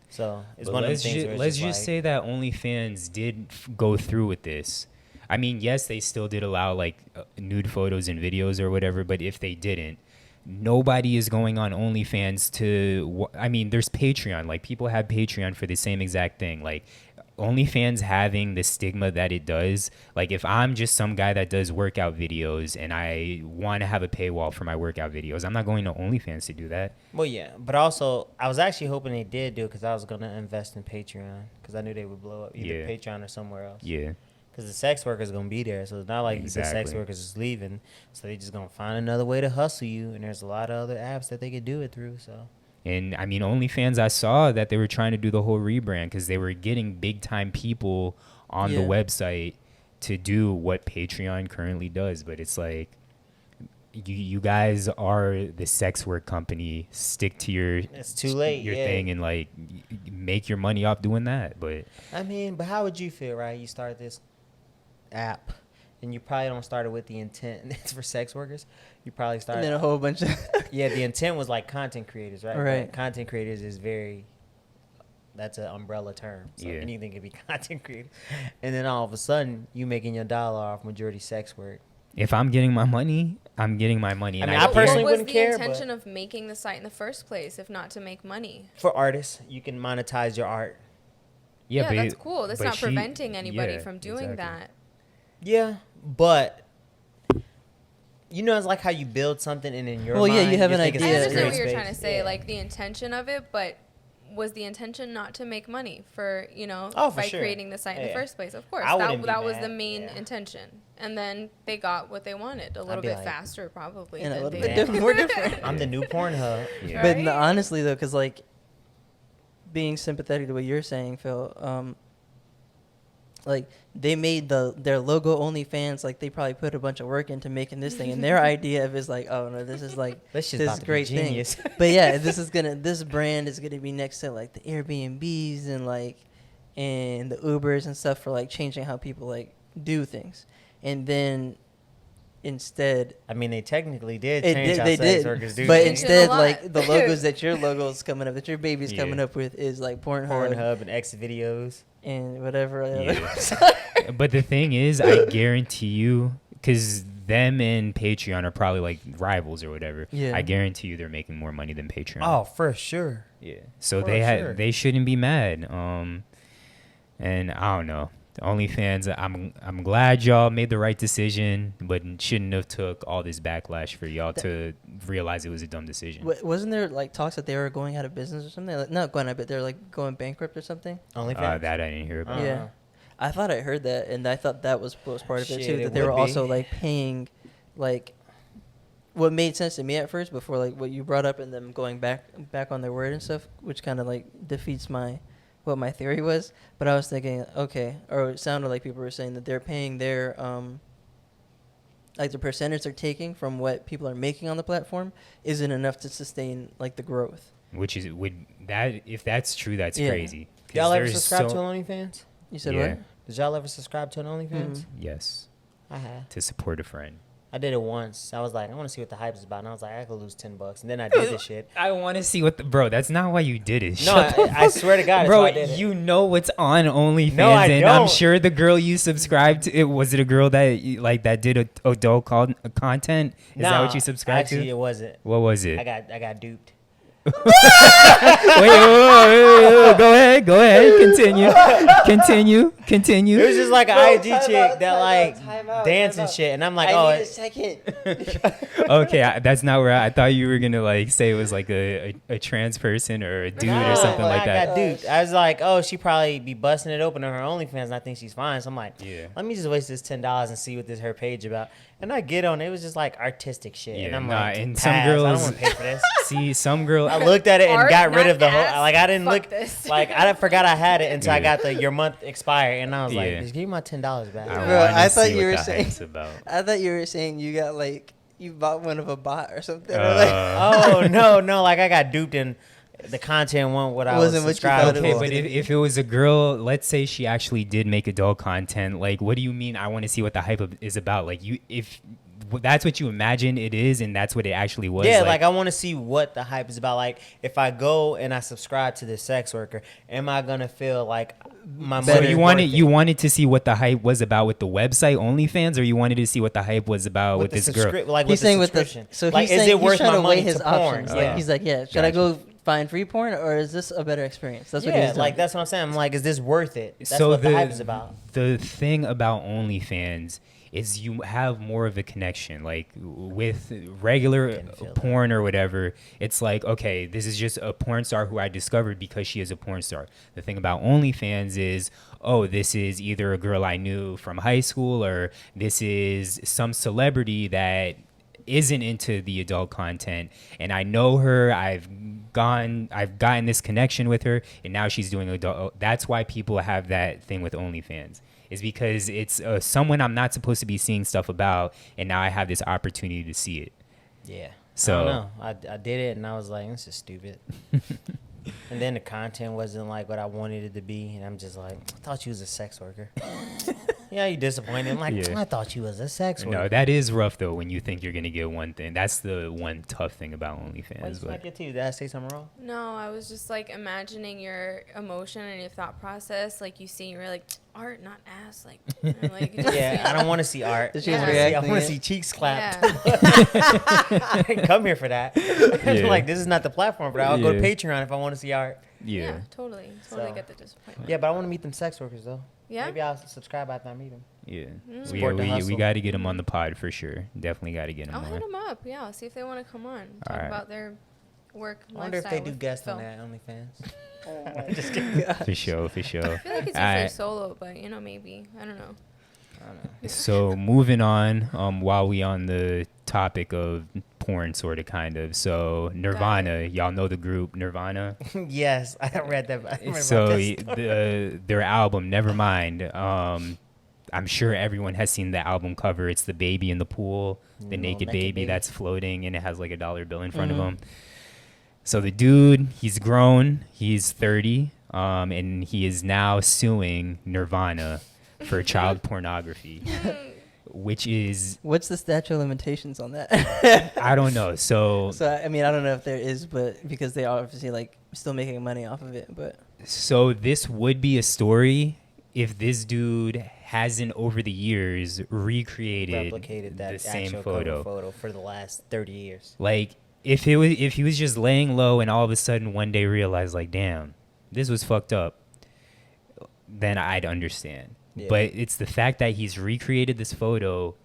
So it's But one of the let's things where it's let's just just like, say that OnlyFans did go through with this. I mean, yes, they still did allow like nude photos and videos or whatever, but if they didn't, nobody is going on OnlyFans to. I mean, there's Patreon. Like people have Patreon for the same exact thing. Like OnlyFans having the stigma that it does. Like if I'm just some guy that does workout videos and I want to have a paywall for my workout videos, I'm not going to OnlyFans to do that. Well, yeah, but also I was actually hoping they did do it because I was gonna invest in Patreon because I knew they would blow up either Yeah. Patreon or somewhere else. Yeah. Because the sex workers gonna be there, so it's not like the sex Exactly. workers is leaving, so they just gonna find another way to hustle you, and there's a lot of other apps that they could do it through. So And I mean, OnlyFans, I saw that they were trying to do the whole rebrand because they were getting big time people on the Yeah. website to do what Patreon currently does. But it's like, you guys are the sex work company. Stick to your it's too late. your yeah. thing and like make your money off doing that. But I mean, but how would you feel, right? You start this app, and you probably don't start it with the intent. It's for sex workers. You probably start. And then a whole bunch of. Yeah, the intent was like content creators, right? Right. But content creators is very. That's an umbrella term. So Yeah. anything can be content creator. And then all of a sudden, you making your dollar off majority sex work. If I'm getting my money, I'm getting my money. I And mean, I personally what was wouldn't the care, intention but- of making the site in the first place if not to make money? For artists, you can monetize your art. Yeah, but that's cool. That's but not preventing anybody yeah, from doing exactly. that. Yeah, but you know, it's like how you build something and in your Well, yeah, mind, you have an think it's I idea. this understand great what you're space. trying to say, Yeah. like the intention of it, but was the intention not to make money for, Oh, for by sure. creating the site in the Yeah. first place? Of course. I wouldn't That be was the mad, main yeah. intention. And then they got what they wanted a little be bit like- faster, probably. And a than little they bit did. different, more different. I'm the new Pornhub. Yeah. But Right? honestly, though, because like being sympathetic to what you're saying, Phil, like they made their logo OnlyFans, like they probably put a bunch of work into making this thing, and their idea of is like, oh no, this is like That's just this about to be great thing. genius. But yeah, this brand is gonna be next to like the Airbnbs and like and the Ubers and stuff for like changing how people like do things, and then instead I mean, they technically did It change did, how they sex did. workers do but things. instead, a lot. like the logos that your logo's coming up, that your baby's Yeah. coming up with, is like Pornhub, Pornhub and X videos. and whatever. Yeah. But the thing is, I guarantee you, because them and Patreon are probably like rivals or whatever. Yeah. I guarantee you they're making more money than Patreon. Oh, for sure. yeah. So for they sure. they shouldn't be mad. And I don't know. OnlyFans, I'm glad y'all made the right decision, but shouldn't have took all this backlash for y'all to realize it was a dumb decision. Wasn't there like talks that they were going out of business or something? Like, not going out, but they're like going bankrupt or something. OnlyFans. That I didn't hear about. Uh-huh. Yeah, I thought I heard that, and I thought that was part of it Shit, too. it That they were would be. also like paying, like, what made sense to me at first before like what you brought up and them going back on their word and stuff, which kind of like defeats what my theory was. But I was thinking, okay, or it sounded like people were saying that they're paying their like the percentage they're taking from what people are making on the platform isn't enough to sustain like the growth. Which is if that's true, that's Yeah. crazy. 'Cause Y'all ever there's subscribe so- to an OnlyFans? You said Yeah. what? Did y'all ever subscribe to an OnlyFans? Mhm. Yes, I have. to support a friend. I did it once. I was like, I want to see what the hype is about. And I was like, I could lose $10. And then I did the shit. I want to see bro. That's not why you did it. No, Shut the I swear to God, that's Bro, why I did it. you know what's on OnlyFans, No, I and I'm don't. sure the girl you subscribed to, was it a girl that did adult content? Is that what you subscribed actually, to? it wasn't. What was it? I got duped. wait, go ahead, continue. It was just like an Bro, IG time chick out, that time like out, time out, dance time and out. shit, and I'm like, I need a second. Okay, that's not where I thought you were gonna like say it was like a trans person or a dude no, or something like I that. got duped. I was like, oh, she probably be busting it open on her OnlyFans, and I think she's fine. So I'm like, Yeah. let me just waste this $10 and see what this her page about. And I get on it. It was just like artistic shit, and Yeah, I'm nah, like, and pass. some I don't girls- want to pay for this. See, some girl. I looked at it and Art, got rid not of the whole. ass. Like I didn't Fuck look. this. Like I forgot I had it until I Yeah. got your month expired, and I was like, Yeah. just give me my $10 back. I Bro, wanna I thought see you what were the saying- hype's about. I thought you were saying you got like you bought one of a bot or something. Or like, Oh no! Like I got duped and the content wasn't what I was Wasn't what you subscribed thought it Okay, to. was. but if it was a girl, let's say she actually did make adult content, like, what do you mean? I want to see what the hype is about. Like, if that's what you imagine it is, and that's what it actually was. Yeah, like I want to see what the hype is about. Like if I go and I subscribe to this sex worker, am I gonna feel like my so money? you wanted to see what the hype was about with the website OnlyFans, or you wanted to see what the hype was about with this girl? Like he's with saying the with the subscription. so like, he's is saying it worth he's trying my to weigh money his to porn? options. Yeah. Like he's like, yeah, should I Gotcha. go find free porn or is this a better experience? That's what Yeah, he's doing. like that's what I'm saying. I'm like, is this worth it? That's So what the hype is about. The thing about OnlyFans is you have more of a connection. Like with regular Can feel porn or whatever, it's like, okay, this is just a porn star who I discovered because she is a porn star. The thing about OnlyFans is, oh, this is either a girl I knew from high school or this is some celebrity that isn't into the adult content, and I know her, I've gotten this connection with her, and now she's doing adult. That's why people have that thing with OnlyFans, is because it's someone I'm not supposed to be seeing stuff about, and now I have this opportunity to see it. Yeah. So- I don't know. I did it and I was like, this is stupid. And then the content wasn't like what I wanted it to be, and I'm just like, I thought you was a sex worker. Yeah, you disappointed. I'm like, Yeah. I thought you was a sex worker. No, that is rough though when you think you're gonna get one thing. That's the one tough thing about Why you OnlyFans. smack But your teeth? Did I say something wrong? No, I was just like imagining your emotion and your thought process. Like you see, you're like art, not ass. Like, like Yeah, I don't want to see art. She was I reacting, want to yeah. see cheeks clapped. Yeah. I didn't come here for that. Yeah. Like, this is not the platform for that. I'll go to Yeah. Patreon if I want to see art. yeah. Totally So- get the disappointment. Yeah, but I want to meet them sex workers, though. Yeah? Maybe I'll subscribe after I meet them. Yeah. Support the We hustle. got to get them on the pod for sure. Definitely got to get them I'll hit on. them up. Yeah, I'll see if they want to come on. Talk Alright. about their work. I wonder if they lifestyle do with guests on Phil. that OnlyFans. Just kidding. For sure, for sure. I feel like it's usually Alright. solo, but maybe I don't know. I don't know. So moving on, while we on the topic of porn, sort of, kind of. So Nirvana, y'all know the group Nirvana. Yes, I read that. I remember So this story. their album Nevermind. I'm sure everyone has seen the album cover. It's the baby in the pool, the Little naked naked baby baby. that's floating, and it has like a dollar bill in front Mhm. of him. So the dude, he's grown. He's 30, and he is now suing Nirvana for child pornography, which is What's the statute of limitations on that? I don't know. So I mean, I don't know if there is, but because they are obviously like still making money off of it. But So this would be a story if this dude hasn't over the years recreated Replicated that the same actual photo. cover photo for the last 30 years. Like if he was just laying low and all of a sudden one day realized like, damn, this was fucked up, then I'd understand. Yeah. But it's the fact that he's recreated this photo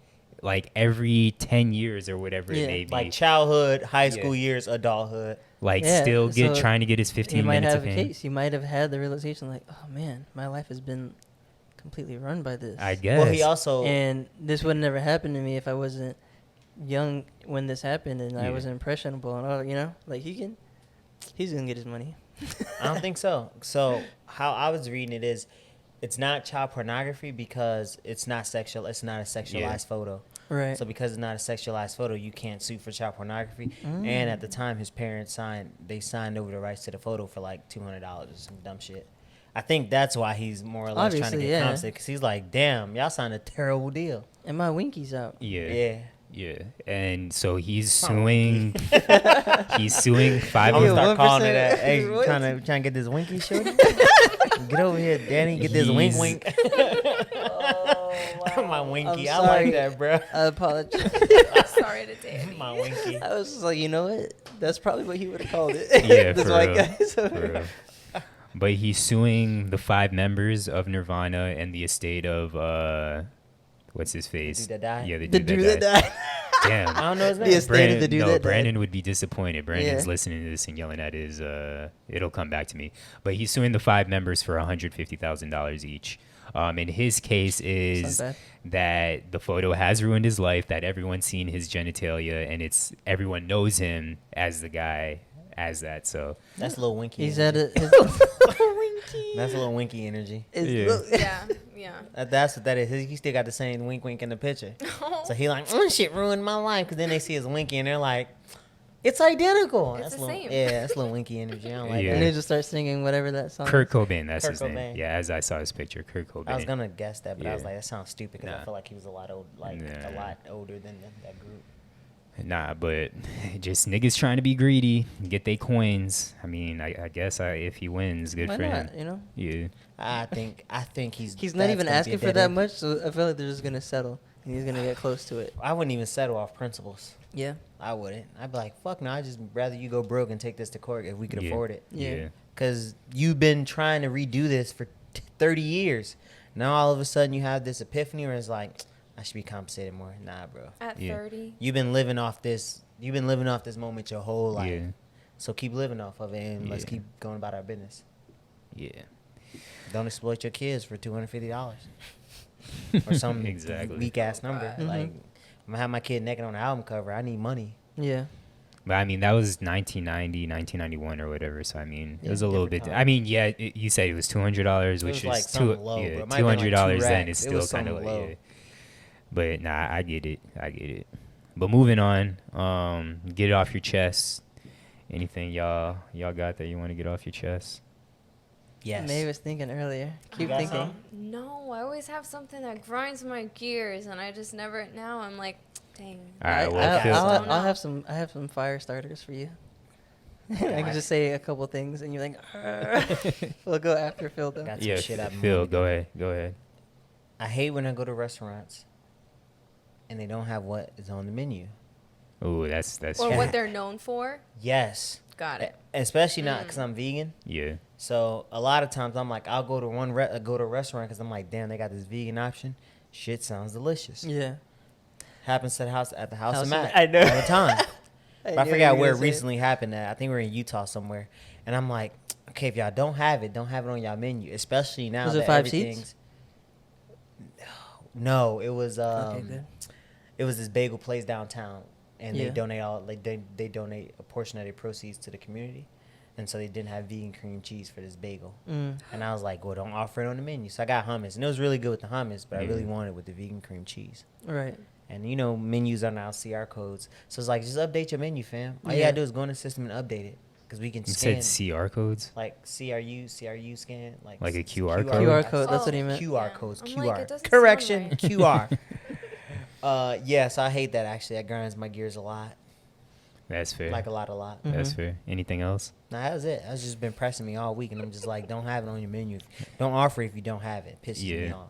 like every 10 years or whatever Yeah. it may be. Like childhood, high school Yeah. years, adulthood. Like Yeah, still so trying to get his he 15 might minutes have of a fame. case. He might have had the realization like, oh man, my life has been completely run by this. I guess. Well, he also And this would never happen to me if I wasn't young when this happened and I Yeah. wasn't impressionable and all. Like he's gonna get his money. I don't think so. So how I was reading it is, it's not child pornography because it's not sexual. It's not a sexualized photo. Right. So because it's not a sexualized photo, you can't sue for child pornography. Mm. And at the time, his parents signed over the rights to the photo for like $200 or some dumb shit. I think that's why he's more or less trying to Obviously, get yeah. compensated, because he's like, damn, y'all signed a terrible deal. And my winky's out. Yeah. Yeah. And so he's Oh, suing. He's suing five I'm of gonna Yeah, start calling it 1%. that. Hey, you What? trying to get this winky shit? Get over here, Danny. Get this wink He's- wink. My winky. I I'm sorry. like that, bro. I apologize. Sorry to Danny. My winky. I was just like, you know what? That's probably what he would have called it. Yeah, This for white real. guy. So- For real. But he's suing the 5 members of Nirvana and the estate of what's his face? dude that died? Yeah, the The dude, dude that died. Damn. I don't know his The name. estate of the dude that died. Brandon would be disappointed. Brandon's Yeah. listening to this and yelling at his. It'll come back to me. But he's suing the 5 members for $150,000 each. And his case is bad. that the photo has ruined his life. That everyone's seen his genitalia, and everyone knows him as the guy as that. So That's a little winky. He's at energy. a. That's a little winky energy. Yeah, yeah. That's what that is. He still got the same wink wink in the picture. So he like, shit ruined my life. Because then they see his winky and they're like, it's identical. It's That's the a little, same. Yeah, that's a little winky energy. I don't like Yeah. And they that. just start singing whatever that song. Kurt Cobain, that's Kurt his name. Cobain. Yeah, as I saw his picture, Kurt Cobain. I was gonna guess that, but I was Yeah. like, that sounds stupid because I Nah. feel like he was a lot old, a Nah. lot older than that group. Nah, but just niggas trying to be greedy, get they coins. I mean, I guess if he wins, good Why for him. not? You know, Yeah. I think he's. he's not that's even gonna be asking a for dead that end. much, so I feel like they're just gonna settle, and he's gonna get close to it. I wouldn't even settle off principles. Yeah. I wouldn't. I'd be like, fuck no. I'd just rather you go broke and take this to court if we could Yeah. afford it. Yeah. Because you've been trying to redo this for 30 years. Now all of a sudden you have this epiphany where it's like, I should be compensated more. Nah, bro. At Yeah. 30. You've been living off this. You've been living off this moment your whole life. Yeah. So keep living off of it and let's Yeah. keep going about our business. Yeah. Don't exploit your kids for $250 or some Exactly. weak ass number. Mhm. Like, I'm gonna have my kid naked on the album cover. I need money. Yeah. But I mean, that was 1990, 1991 or whatever. So I mean, it Yeah, was a little bit. different time. I mean, yeah, you said it was $200, which was is like something low, bro. It might have been like $200 2 then racks. is It still was kind of something like, low. yeah. But nah, I get it. But moving on, get it off your chest. Anything y'all got that you want to get off your chest? Yes. May was thinking earlier. Keep got thinking. some? No, I always have something that grinds my gears, and I just never. Now I'm like, dang. All right, I, well, okay. Phil- don't know. I'll have some. I have some fire starters for you. I can just say a couple things, and you're like, "Arr." We'll go after Phil though. Got some yeah, shit I've been Phil, wanting to go do. ahead. Go ahead. I hate when I go to restaurants and they don't have what is on the menu. Oh, that's Or true. what they're known for. Yes. Got it. Especially not because I'm vegan. Yeah. So a lot of times I'm like, I'll go to go to a restaurant because I'm like, damn, they got this vegan option. Shit sounds delicious. Yeah. Happens to the house at the house House of of Matt I know. all the time. But I knew forgot you were where it gonna say recently happened at. I think we're in Utah somewhere. And I'm like, okay, if y'all don't have it on y'all menu. Especially now Was that it 5 everything's... seats? No, it was Okay, good. it was this bagel place downtown, and Yeah. they donate they donate a portion of their proceeds to the community, and so they didn't have vegan cream cheese for this bagel, Mm. and I was like, well, don't offer it on the menu. So I got hummus, and it was really good with the hummus, but I really Yeah. wanted it with the vegan cream cheese. Right. And you know, menus are now CR codes, so it's like just update your menu, fam. All you Yeah. gotta do is go in the system and update it, because we can You scan said CR codes? like CRU scan Like a s- QR code? QR code, that's what he meant. QR Yeah. codes, I'm QR. like, it doesn't sound Correction, right. QR. Yes, I hate that actually. That grinds my gears a lot. That's fair. Like a lot. That's Mhm. fair. Anything else? Nah, that was it. That's just been pressing me all week, and I'm just like, don't have it on your menu. Don't offer it if you don't have it. Pisses me Yeah. off.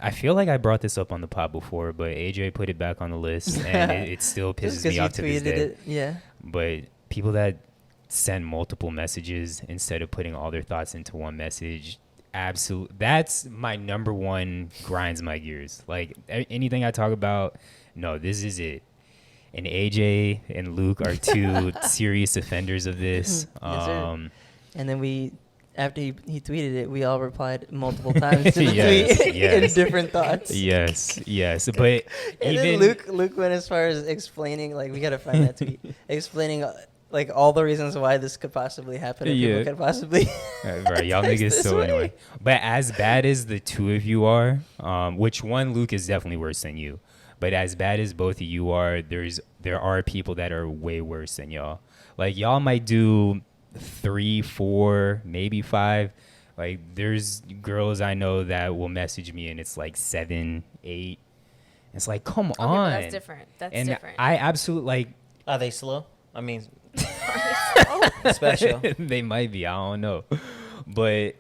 I feel like I brought this up on the pod before, but AJ put it back on the list, and it still Just pisses 'cause me you off to this tweeted day. it. Yeah. But people that send multiple messages instead of putting all their thoughts into one message, that's my number one grinds my gears. Like anything I talk about, no, this is it. And AJ and Luke are two serious offenders of this. Yes, sir. And then after he tweeted it, we all replied multiple times to the Yes, tweet yes. in different thoughts. Yes, but And even then Luke went as far as explaining, like, we gotta find that tweet, explaining like all the reasons why this could possibly happen. And Yeah. people could possibly. Right, y'all text niggas this so way. annoying. But as bad as the two of you are, which one Luke is definitely worse than you. But as bad as both of you are, there are people that are way worse than y'all. Like y'all might do 3, 4, maybe 5. Like there's girls I know that will message me and it's like 7, 8. It's like, come Okay, on. but that's different. That's and different. I absolutely like. Are they slow? I mean, Oh, special. They might be. I don't know. But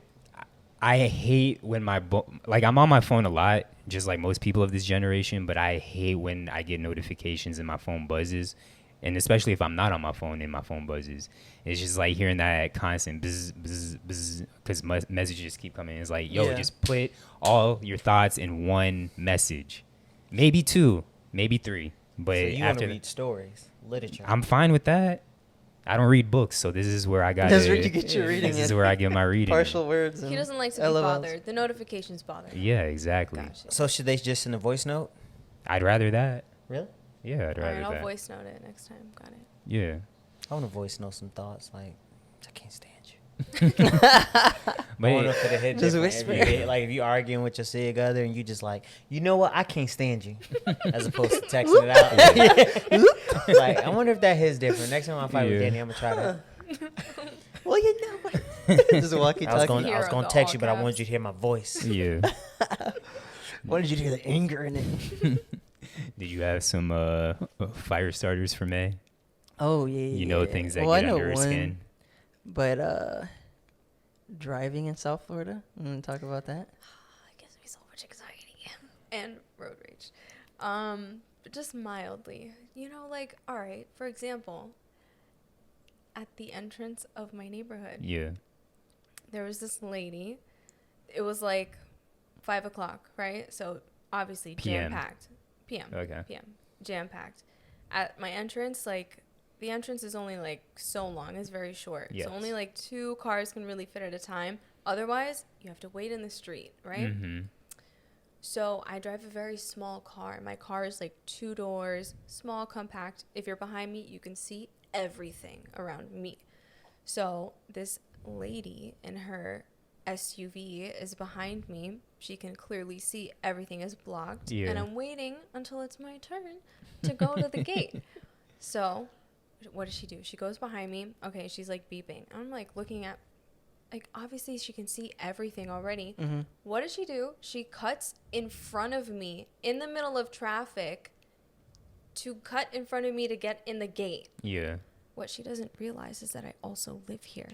I hate when I'm on my phone a lot, just like most people of this generation, but I hate when I get notifications and my phone buzzes. And especially if I'm not on my phone and my phone buzzes. It's just like hearing that constant buzz, buzz, buzz, because messages keep coming. It's like, yo, Yeah. just put all your thoughts in one message. Maybe 2, maybe 3. But So you want after to read stories, literature. I'm fine with that. I don't read books, so this is where I got That's where you get your reading This is in. where I get my reading. Partial words. And he doesn't like to be LOLs. bothered. The notifications bother him. Yeah, exactly. Gotcha. So should they just send a voice note? I'd rather that. Really? Yeah, I'd All rather right, I'll that. voice note it next time. Got it. Yeah. I want to voice note some thoughts. Like, I can't stand you. But I wonder if it'd hit Just different whisper. if you arguing with your sig other and you just like, you know what, I can't stand you, as opposed to texting it out. Like, I wonder if that hits different. Next time I fight Yeah. with Danny, I'm gonna try that. Well, you know. Just walkie I was talkie. going Hero to of text the you, but I all wanted you to hear my voice. yeah. Wanted you to hear the anger in it. Did you have some fire starters for May? Oh yeah. You know yeah. things that Well, I get know under her one, skin. But driving in South Florida. I'm gonna talk about that. It gives me so much anxiety and road rage. But just mildly. You know, like, all right, for example, at the entrance of my neighborhood, Yeah. there was this lady. It was like 5 o'clock, right? So obviously PM. jam-packed. PM. Okay. PM. Jam-packed. At my entrance, like, the entrance is only like so long. It's very short. Yes. So only like 2 cars can really fit at a time. Otherwise, you have to wait in the street, right? Mm-hmm. So I drive a very small car. My car is like 2 doors, small, compact. If you're behind me, you can see everything around me. So this lady in her SUV is behind me. She can clearly see everything is blocked. Yeah. And I'm waiting until it's my turn to go to the gate. So what does she do? She goes behind me. Okay, she's like beeping. I'm like looking at like obviously she can see everything already. Mm-hmm. What does she do? She cuts in front of me in the middle of traffic to cut in front of me to get in the gate. Yeah. What she doesn't realize is that I also live here.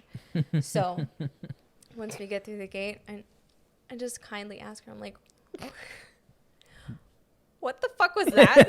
So once we get through the gate, I just kindly ask her, I'm like, what the fuck was that?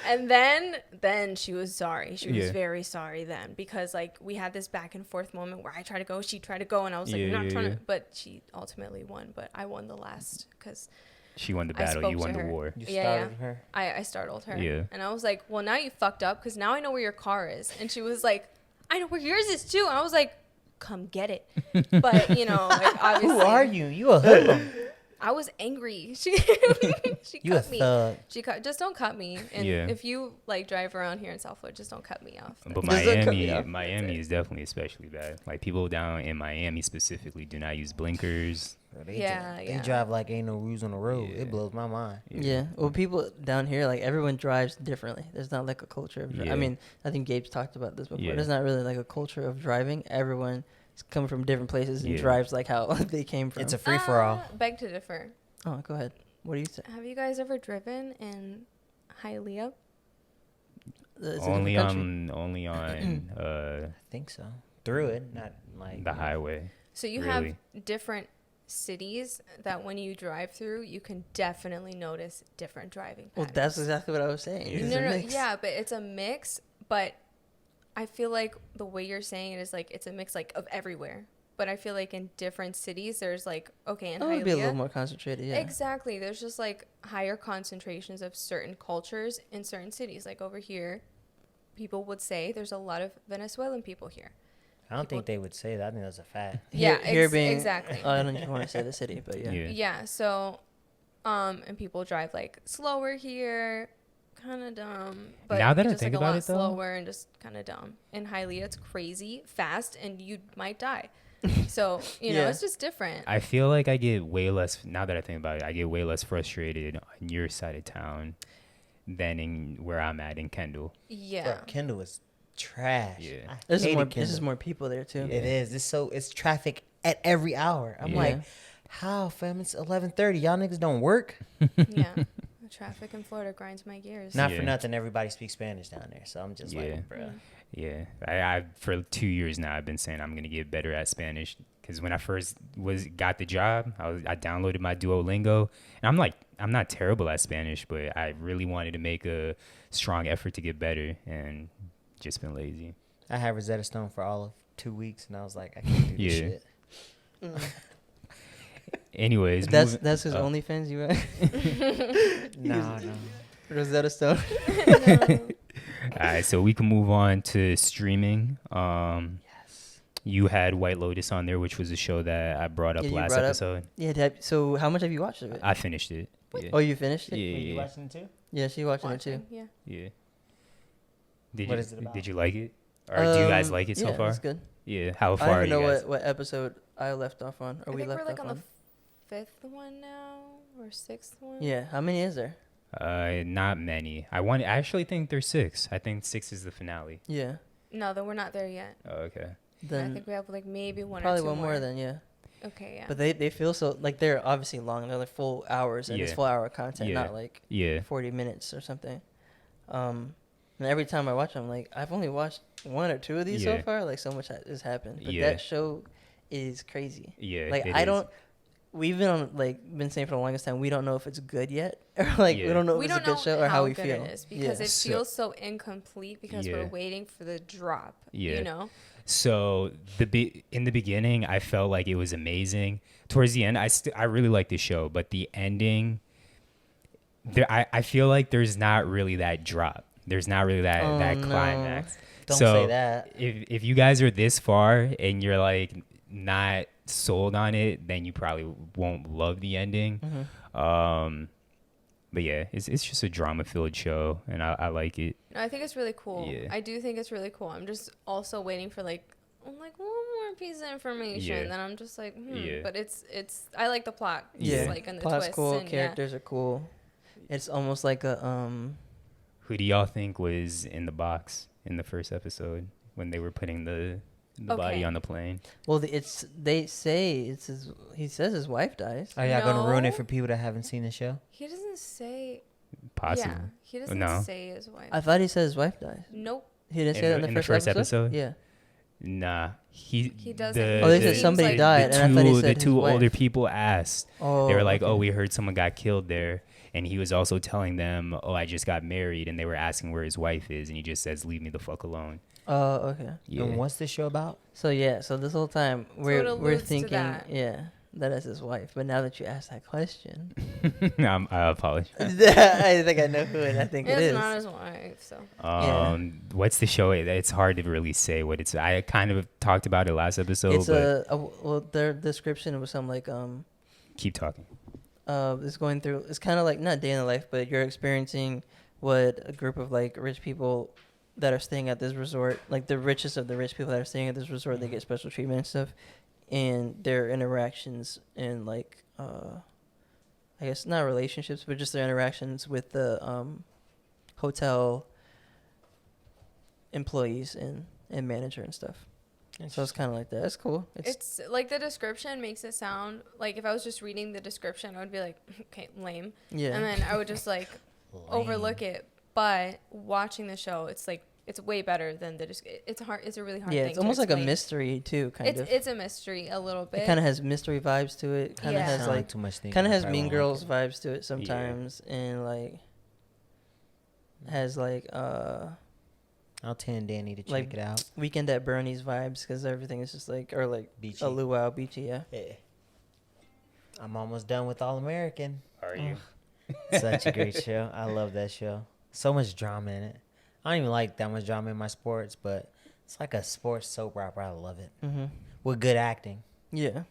And then she was sorry. She was very sorry then, because like we had this back and forth moment where I tried to go, she tried to go, and I was like, I'm not trying to, but she ultimately won. But I won the last because She won the battle. You won the war. You started her. I startled her. Yeah. And I was like, well, now you fucked up because now I know where your car is. And she was like, I know where yours is too. And I was like, come get it. But, you know, like, obviously. Who are you? You a hoodlum. I was angry. She You a cut me. thug. Just don't cut me. And if you like drive around here in SoFlo, just don't cut me off. But Miami is definitely especially bad. Like people down in Miami specifically do not use blinkers. They drive like ain't no rules on the road. Yeah. It blows my mind. Yeah. Well, people down here, like everyone drives differently. There's not like a culture of. I mean, I think Gabe's talked about this before. There's not really like a culture of driving. Everyone is coming from different places and drives like how they came from. It's a free for all. Beg to differ. Oh, go ahead. What do you say? Have you guys ever driven in Hialeah? Only on I think so. Through it, not like the highway. So you have different cities that when you drive through, you can definitely notice different driving patterns. Well, that's exactly what I was saying. Yeah, but it's a mix. But I feel like the way you're saying it is like it's a mix like of everywhere. But I feel like in different cities, there's like, okay, in Hialeah, it would be a little more concentrated, yeah. Exactly. There's just like higher concentrations of certain cultures in certain cities. Like over here, people would say there's a lot of Venezuelan people here. I don't think they would say that. I think that's a fact. Yeah, here being, exactly. I don't even want to say the city, but yeah. Yeah, so, and people drive like slower here, kind of dumb. But now that I just, think like, about a lot it, though, slower and just kind of dumb. In Hialeah, it's crazy, fast, and you might die. So, you know, it's just different. I feel like I get way less, now that I think about it, I get way less frustrated on your side of town than in where I'm at in Kendall. Yeah. Bro, Kendall is trash. Yeah. This is more people there too. It is. It's traffic at every hour. I'm like, how, fam? It's 11:30. Y'all niggas don't work. Yeah. The traffic in Florida grinds my gears. Not for nothing. Everybody speaks Spanish down there. So I'm just like, bro. Yeah, I for 2 years now I've been saying I'm gonna get better at Spanish because when I first got the job, I downloaded my Duolingo, and I'm not terrible at Spanish, but I really wanted to make a strong effort to get better, and just been lazy. I had Rosetta Stone for all of 2 weeks, and I was like, I can't do this shit. Anyways, that's his OnlyFans. You No. Rosetta Stone. No. All right, so we can move on to streaming. Yes. You had White Lotus on there, which was a show that I brought up last episode. Yeah. So how much have you watched of it? I finished it. Yeah. Oh, you finished it? Yeah. You watching it too? Yeah, she watching it too. Yeah. Yeah. What is it about? Did you like it? Or do you guys like it so far? Yeah, it's good. Yeah. How far I are don't you even know guys? what episode I left off on, or I we think left we're like off on on. the 5th one now, or 6th one. Yeah. How many is there? Not many. I actually think there's 6. I think 6 is the finale. Yeah. No, then we're not there yet. Oh, okay. Then I think we have like maybe one or probably two one more then, yeah. Okay, yeah. But they feel so like they're obviously long. They're like full hours, and it's full hour content, not like 40 minutes or something. And every time I watch them, like I've only watched 1 or 2 of these so far. Like so much has happened, but that show is crazy. Yeah, like we've been saying for the longest time we don't know if it's good yet, or like we don't know if it's a good show or how we feel. It is because it feels so incomplete because we're waiting for the drop. You know. So in the beginning, I felt like it was amazing. Towards the end, I really liked the show, but the ending, I feel like there's not really that drop. There's not really that climax. Don't say that. If you guys are this far and you're like not sold on it, then you probably won't love the ending. Mm-hmm. But yeah, it's just a drama-filled show, and I like it. No, I think it's really cool. Yeah. I do think it's really cool. I'm just also waiting for like one more piece of information. Yeah. Then I'm just like, But it's I like the plot. Yeah, Just, like, and the plot's twists cool. and, Characters are cool. It's almost like a Who do y'all think was in the box in the first episode when they were putting the The body Okay. on the plane. Well, they say it's his. He says his wife dies. Are y'all gonna ruin it No. for people that haven't seen the show? He doesn't say. Possible. Yeah, he doesn't No. say his wife. I thought he said his wife dies. Nope. He didn't In say that the- in the first episode. Yeah. Nah. He doesn't. Oh, they said Seems somebody like- died, and I thought he said the his two wife. older people asked. Oh, They were like, okay. "Oh, we heard someone got killed there," and he was also telling them, "Oh, I just got married," and they were asking where his wife is, and he just says, "Leave me the fuck alone." Oh, okay. Yeah. And what's this show about? So yeah, so this whole time it we're alludes to thinking, that. yeah, that is his wife. But now that you asked that question, I apologize. I think I know who it. I think it It's is. not his wife, so. What's the show? It's hard to really say what it's. I kind of talked about it last episode, It's but well, their description was something like keep talking. it's going through. It's kind of like not day in the life, but you're experiencing what a group of like rich people that are staying at this resort, like the richest of the rich people that are staying at this resort, they get special treatment and stuff, and their interactions and like I guess not relationships, but just their interactions with the hotel employees and manager and stuff. So it's kind of like that. It's cool. It's like the description makes it sound like if I was just reading the description, I would be like, okay, lame. yeah. And then I would just like overlook it. But watching the show, it's like, it's way better than it's hard. It's a really hard yeah, thing it's almost to like a explain. mystery too, kind of. It's a mystery a little bit. It kind of has mystery vibes to it. Kind of Yeah. has Sound like too much thinking. kind of I has probably Mean won't Girls like vibes to it sometimes, and like has like I'll tell Danny to check like it out. Weekend at Bernie's vibes because everything is just like or like Beachy. a luau beachy. Yeah. Yeah. I'm almost done with All American. Are you? Such a great show. I love that show. So much drama in it. I don't even like that much drama in my sports, but it's like a sports soap opera. I love it. Mm-hmm. With good acting. Yeah.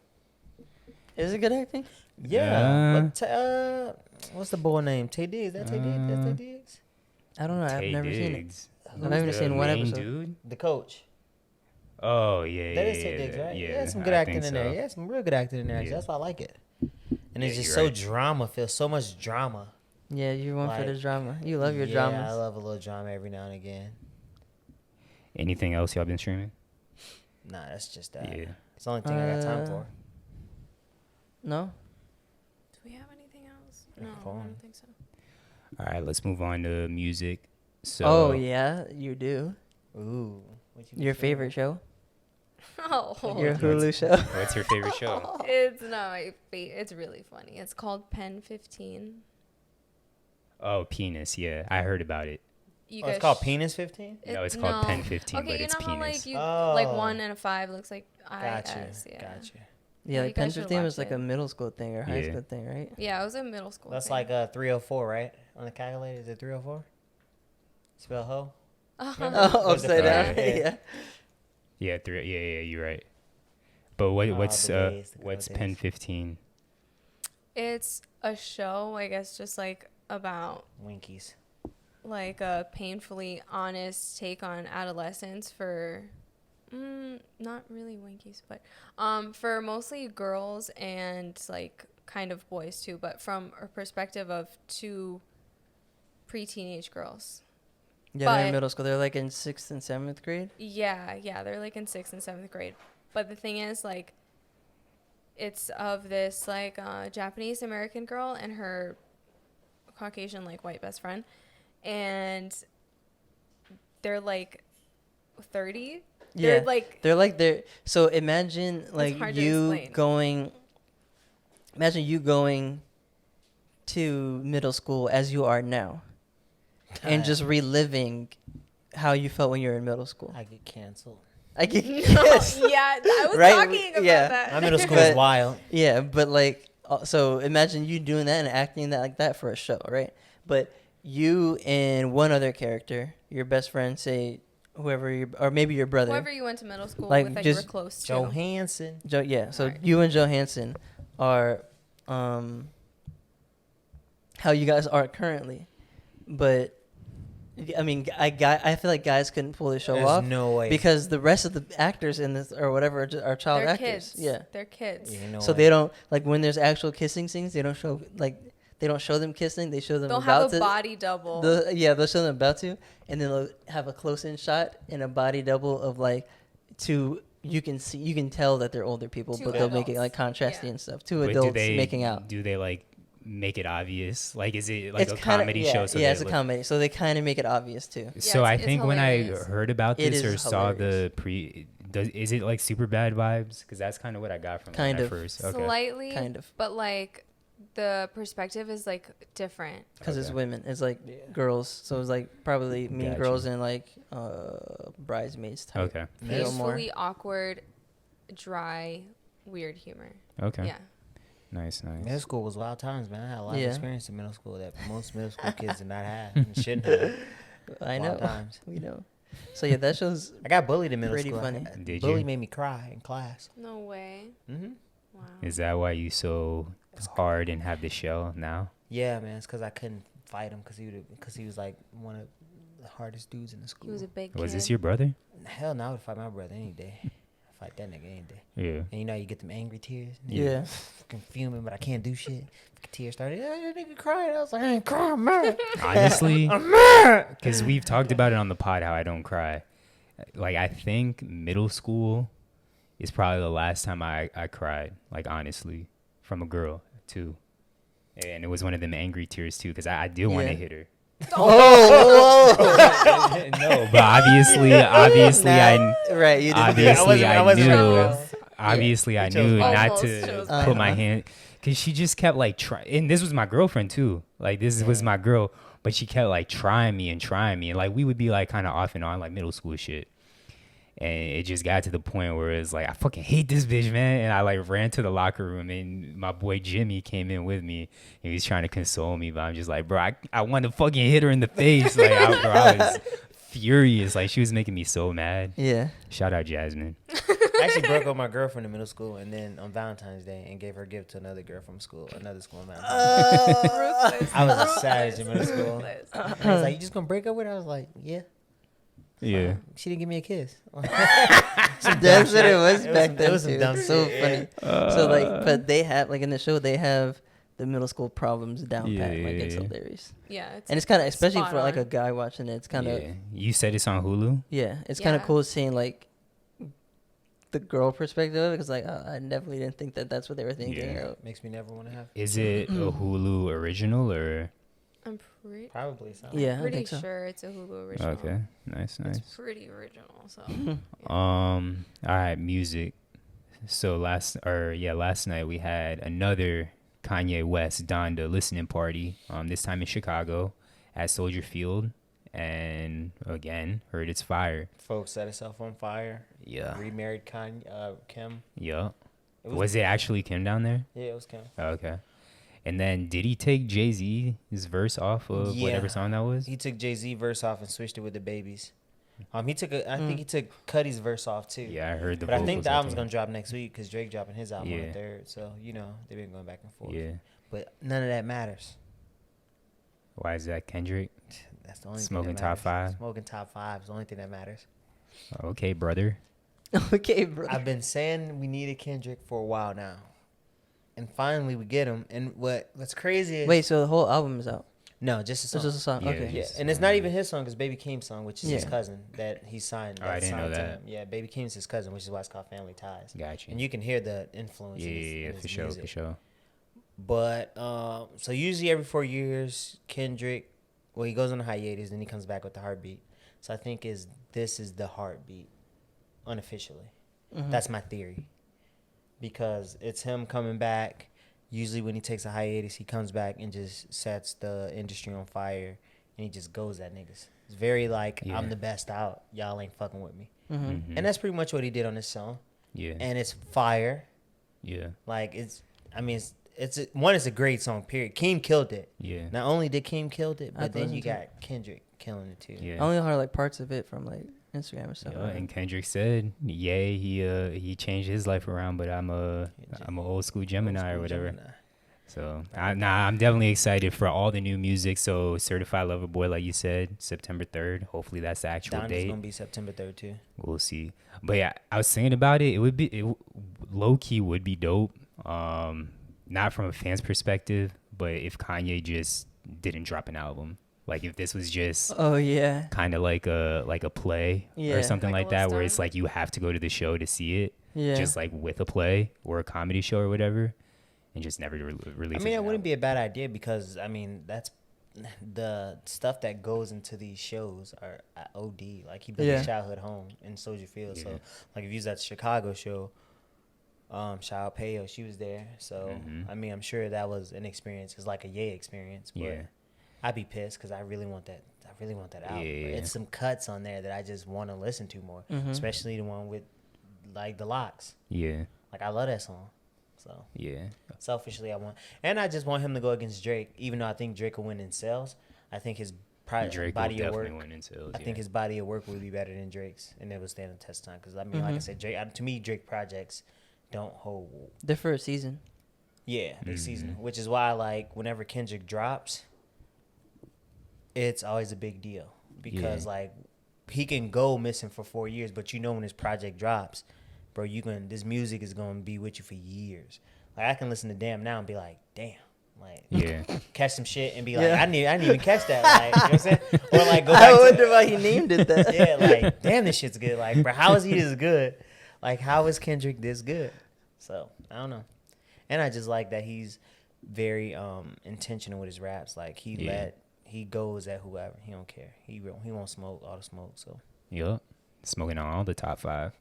Is it good acting? Yeah. But, what's the boy name? Tay Diggs. That Tay Diggs? That's Tay Diggs? I don't know. I've Tay never seen it. Diggs. I've never Who's seen the one main episode. Dude? The coach. Oh yeah, That yeah, is Tay Diggs, right? Yeah, Yeah, some good I acting think in there. so. Yeah, some real good acting in there. Actually. Yeah. That's why I like it. And it's Yeah, just you're so right. drama. Feels so much drama. Yeah, you're one for the Like, drama. You love your yeah, dramas. I love a little drama every now and again. Anything else y'all been streaming? Nah, that's just that. Yeah. It's the only thing I got time for. No. Do we have anything else? No, I Phone. don't think so. All right, let's move on to music. So, Oh yeah, you do. Ooh. What you Your been favorite show? Oh, Your What's- Hulu show? what's your favorite show? it's not my favorite. It's really funny. It's called Pen 15. Oh, Penis. Yeah, I heard about it. You Oh, it's guys called sh- Penis 15? No, it's called Pen 15, Okay, but you it's know how like Penis. you like Oh. 1 and a 5 looks like Gotcha. IS, yeah. Gotcha. Yeah, Yeah, like you Pen guys should 15 was watch like it. a middle school thing or high Yeah. school thing, right? Yeah, it was a middle school. That's thing. like 304, right? On the calculator, is it 304? Spell hoe? Remember? Oh, Was it upside down. Friday? Yeah. Yeah, yeah, you're right. But what's the days, the good what's old Pen days. 15? It's a show, I guess, just like about Winkies. like a painfully honest take on adolescence for not really Winkies, but for mostly girls and like kind of boys too, but from a perspective of 2 pre-teenage girls. Yeah, they're in But- middle school. They're like in 6th and 7th grade. Yeah, they're like in 6th and 7th grade. But the thing is, like, it's of this like Japanese American girl and her Caucasian like white best friend, and they're like 30. Yeah. They're like So imagine like hard to you explain. going. Imagine you going to middle school as you are now, and just reliving how you felt when you were in middle school. I get canceled. I get no, yes. yeah, I was Right? talking about Yeah. that. My middle school was But- wild. Yeah, but like, so imagine you doing that and acting that like that for a show, right? But you and one other character, your best friend, say whoever you or maybe your brother, Whoever you went to middle school Like, with that you were just close to. Johansson. Joe. Yeah, so Right. you and Johansson are, how you guys are currently, but I mean, I feel like guys couldn't pull this show There's off no way. because the rest of the actors in this or whatever are child They're actors. kids. Yeah. They're kids. Yeah, no So way. they don't like when there's actual kissing scenes. They don't show them kissing. They show them They'll about have a to. body double. They'll show them about to, and then they'll have a close-in shot and a body double of like 2 you can tell that they're older people, Two but they'll make it adults. like contrasty Yeah. and stuff. Two But adults making out. Do they like make it obvious? Like, is it like It's a kinda, comedy yeah, show? So yeah, they it's a look- comedy, so they kind of make it obvious too. So I it's think when I hilarious. heard about It this or is saw hilarious. is it like super bad vibes? Because that's kind of what I got from Kind it at of. first. Okay. Slightly, Kind of. but like the perspective is like different. Because it's Okay. women, it's like Yeah. girls, so it's like probably Mean Gotcha. Girls and like Bridesmaids type. Okay. Feel more. Painfully awkward, dry, weird humor. Okay. Yeah. Nice. Middle school was wild times, man. I had a lot Yeah. of experience in middle school that most middle school kids did not have and shouldn't have. I Wild know. times. We know. So yeah, that shows. I got bullied in middle Pretty school. funny. Did Bully you? made me cry in class. No way. Mm-hmm. Wow. Is that why you so hard and have the shell now? Yeah, man. It's because I couldn't fight him because he was like one of the hardest dudes in the school. He was a big Was kid. this your brother? Hell no, I would fight my brother any day. I fight that nigga any day. Yeah. And you know, you get them angry tears. Yeah. Fucking fuming, but I can't do shit. Fucking tears started. Yeah, that nigga crying. I was like, I ain't crying, man. Honestly, I'm mad. because we've talked about it on the pod how I don't cry. Like, I think middle school is probably the last time I cried, like, honestly, from a girl, too. And it was one of them angry tears, too, because I did want to Yeah. hit her. Oh, No, but obviously, I right. You did. obviously I I wasn't knew, ready. obviously I You chose knew violence. not Almost to chose put my violence. hand, because she just kept like trying, and this was my girlfriend too. Like, this was my girl, but she kept like trying me, and like we would be like kind of off and on, like middle school shit. And it just got to the point where it's like, I fucking hate this bitch, man. And I like ran to the locker room, and my boy Jimmy came in with me. He was trying to console me, but I'm just like, bro, I want to fucking hit her in the face. Like, I was furious. Like, she was making me so mad. Yeah. Shout out Jasmine. I actually broke up with my girlfriend in middle school, and then on Valentine's Day, and gave her a gift to another girl from school, another school in Valentine's Day. Ruthless. I was a savage in middle school. Ruthless. I was like, you just gonna break up with her? I was like, yeah. Yeah. She didn't give me a kiss. That's what it was It was back some- then it was some too. dumb So shit, funny. yeah. So like, but they have like in the show they have the middle school problems down Yeah, pat. Like it's yeah. hilarious, Yeah. and it's kind of especially spot for like on. a guy watching it. It's kind of Yeah. You said it's on Hulu? it's kind of Yeah. cool seeing like the girl perspective of it because like I definitely didn't think that that's what they were thinking. Yeah. Or, Makes me never want to have. Is it a Hulu original or? I'm pretty, Probably so. yeah, I pretty think so. sure it's a Hulu original. Okay. Nice. It's pretty original. So All right, music. So last night we had another Kanye West Donda listening party. This time in Chicago at Soldier Field, and again heard it's fire. Folks set herself on fire. Yeah. Remarried Kim. Yeah. It Was it actually Kim down there? Yeah, it was Kim. Oh, okay. And then did he take Jay-Z's verse off of Yeah. whatever song that was? He took Jay-Z verse off and switched it with the babies. I think he took Cuddy's verse off too. Yeah, I heard the But I vocals think the on album's it. gonna drop next week because Drake dropping his album on Yeah. the 3rd. So you know they've been going back and forth. Yeah. But none of that matters. Why is that, Kendrick? That's the only Smoking thing that top matters. five? Smoking top five is the only thing that matters. Okay, brother. Okay, bro. I've been saying we needed Kendrick for a while now, and finally we get him. And what's crazy is Wait, so the whole album is out? no, just a It's song. just a song. Yeah, Okay. Yeah, Just and it's not even his song. It's Baby Keem's song, which is his Yeah. cousin that he signed. Oh, I didn't know signed to that. him. Yeah, Baby Keem's his cousin, which is why it's called Family Ties. Gotcha. And you can hear the influence. Yeah, in his, yeah, in yeah, his for sure, music. for sure. But so usually every 4 years, Kendrick, well, he goes on a hiatus, then he comes back with the heartbeat. So I think this is the heartbeat, unofficially. Mhm. That's my theory, because it's him coming back. Usually when he takes a hiatus, he comes back and just sets the industry on fire, and he just goes at niggas. It's very like, Yeah. I'm the best out. Y'all ain't fucking with me. Mhm. Mhm. And that's pretty much what he did on this song. Yeah. And it's fire. Yeah. Like it's a great song. Period. Keem killed it. Yeah. Not only did Keem killed it, I but then listened you to got Kendrick killing it too. I Yeah. only heard like parts of it from like Instagram or something. Yeah, and Kendrick said, "Yeah, he changed his life around, but I'm a old school Gemini Old or school whatever." Gemini. So I'm definitely excited for all the new music. So Certified Lover Boy, like you said, September 3rd. Hopefully that's the actual Donda's date. gonna be September 3rd too. We'll see. But yeah, I was thinking about it. Low key would be dope. Not from a fan's perspective, but if Kanye just didn't drop an album, Like if this was just Oh yeah. kind of like a play Yeah. or something Like like a that, list where on. it's like you have to go to the show to see it, Yeah. just like with a play or a comedy show or whatever, and just never release. I mean, it wouldn't be a bad idea because I mean that's the stuff that goes into these shows are OD. Like he built Yeah. his childhood home in Soldier Field, so Yeah. like if you was at the Chicago show, Shao Peo, she was there. So Mhm. I mean, I'm sure that was an experience. It's like a yay experience. But Yeah. I'd be pissed because I really want that. I really want that album. Yeah. It's some cuts on there that I just want to listen to more, Mhm. especially the one with like the locks. Yeah. Like I love that song. So Yeah. selfishly, I want, and I just want him to go against Drake. Even though I think Drake will win in sales, I think his Drake body will of work. definitely win in sales. I think his body of work will be better than Drake's, and it will stand the test of time. Because I mean, like I Mhm. said, Drake. To me, Drake projects don't hold. They're for a season. Yeah, they Mhm. season, which is why like whenever Kendrick drops, it's always a big deal because Yeah. like he can go missing for 4 years, but you know when his project drops, bro, this music is gonna be with you for years. Like I can listen to Damn now and be like, damn, like Yeah. catch some shit and be like, Yeah. I didn't even catch that. Like, you know what I'm saying? Or like go back I to wonder why he named it that. yeah, like damn, this shit's good. Like, bro, how is he this good? Like, how is Kendrick this good? So I don't know. And I just like that he's very intentional with his raps. Like he goes at whoever. He don't care. He won't smoke all the smoke. So Yup. Smoking on all the top 5.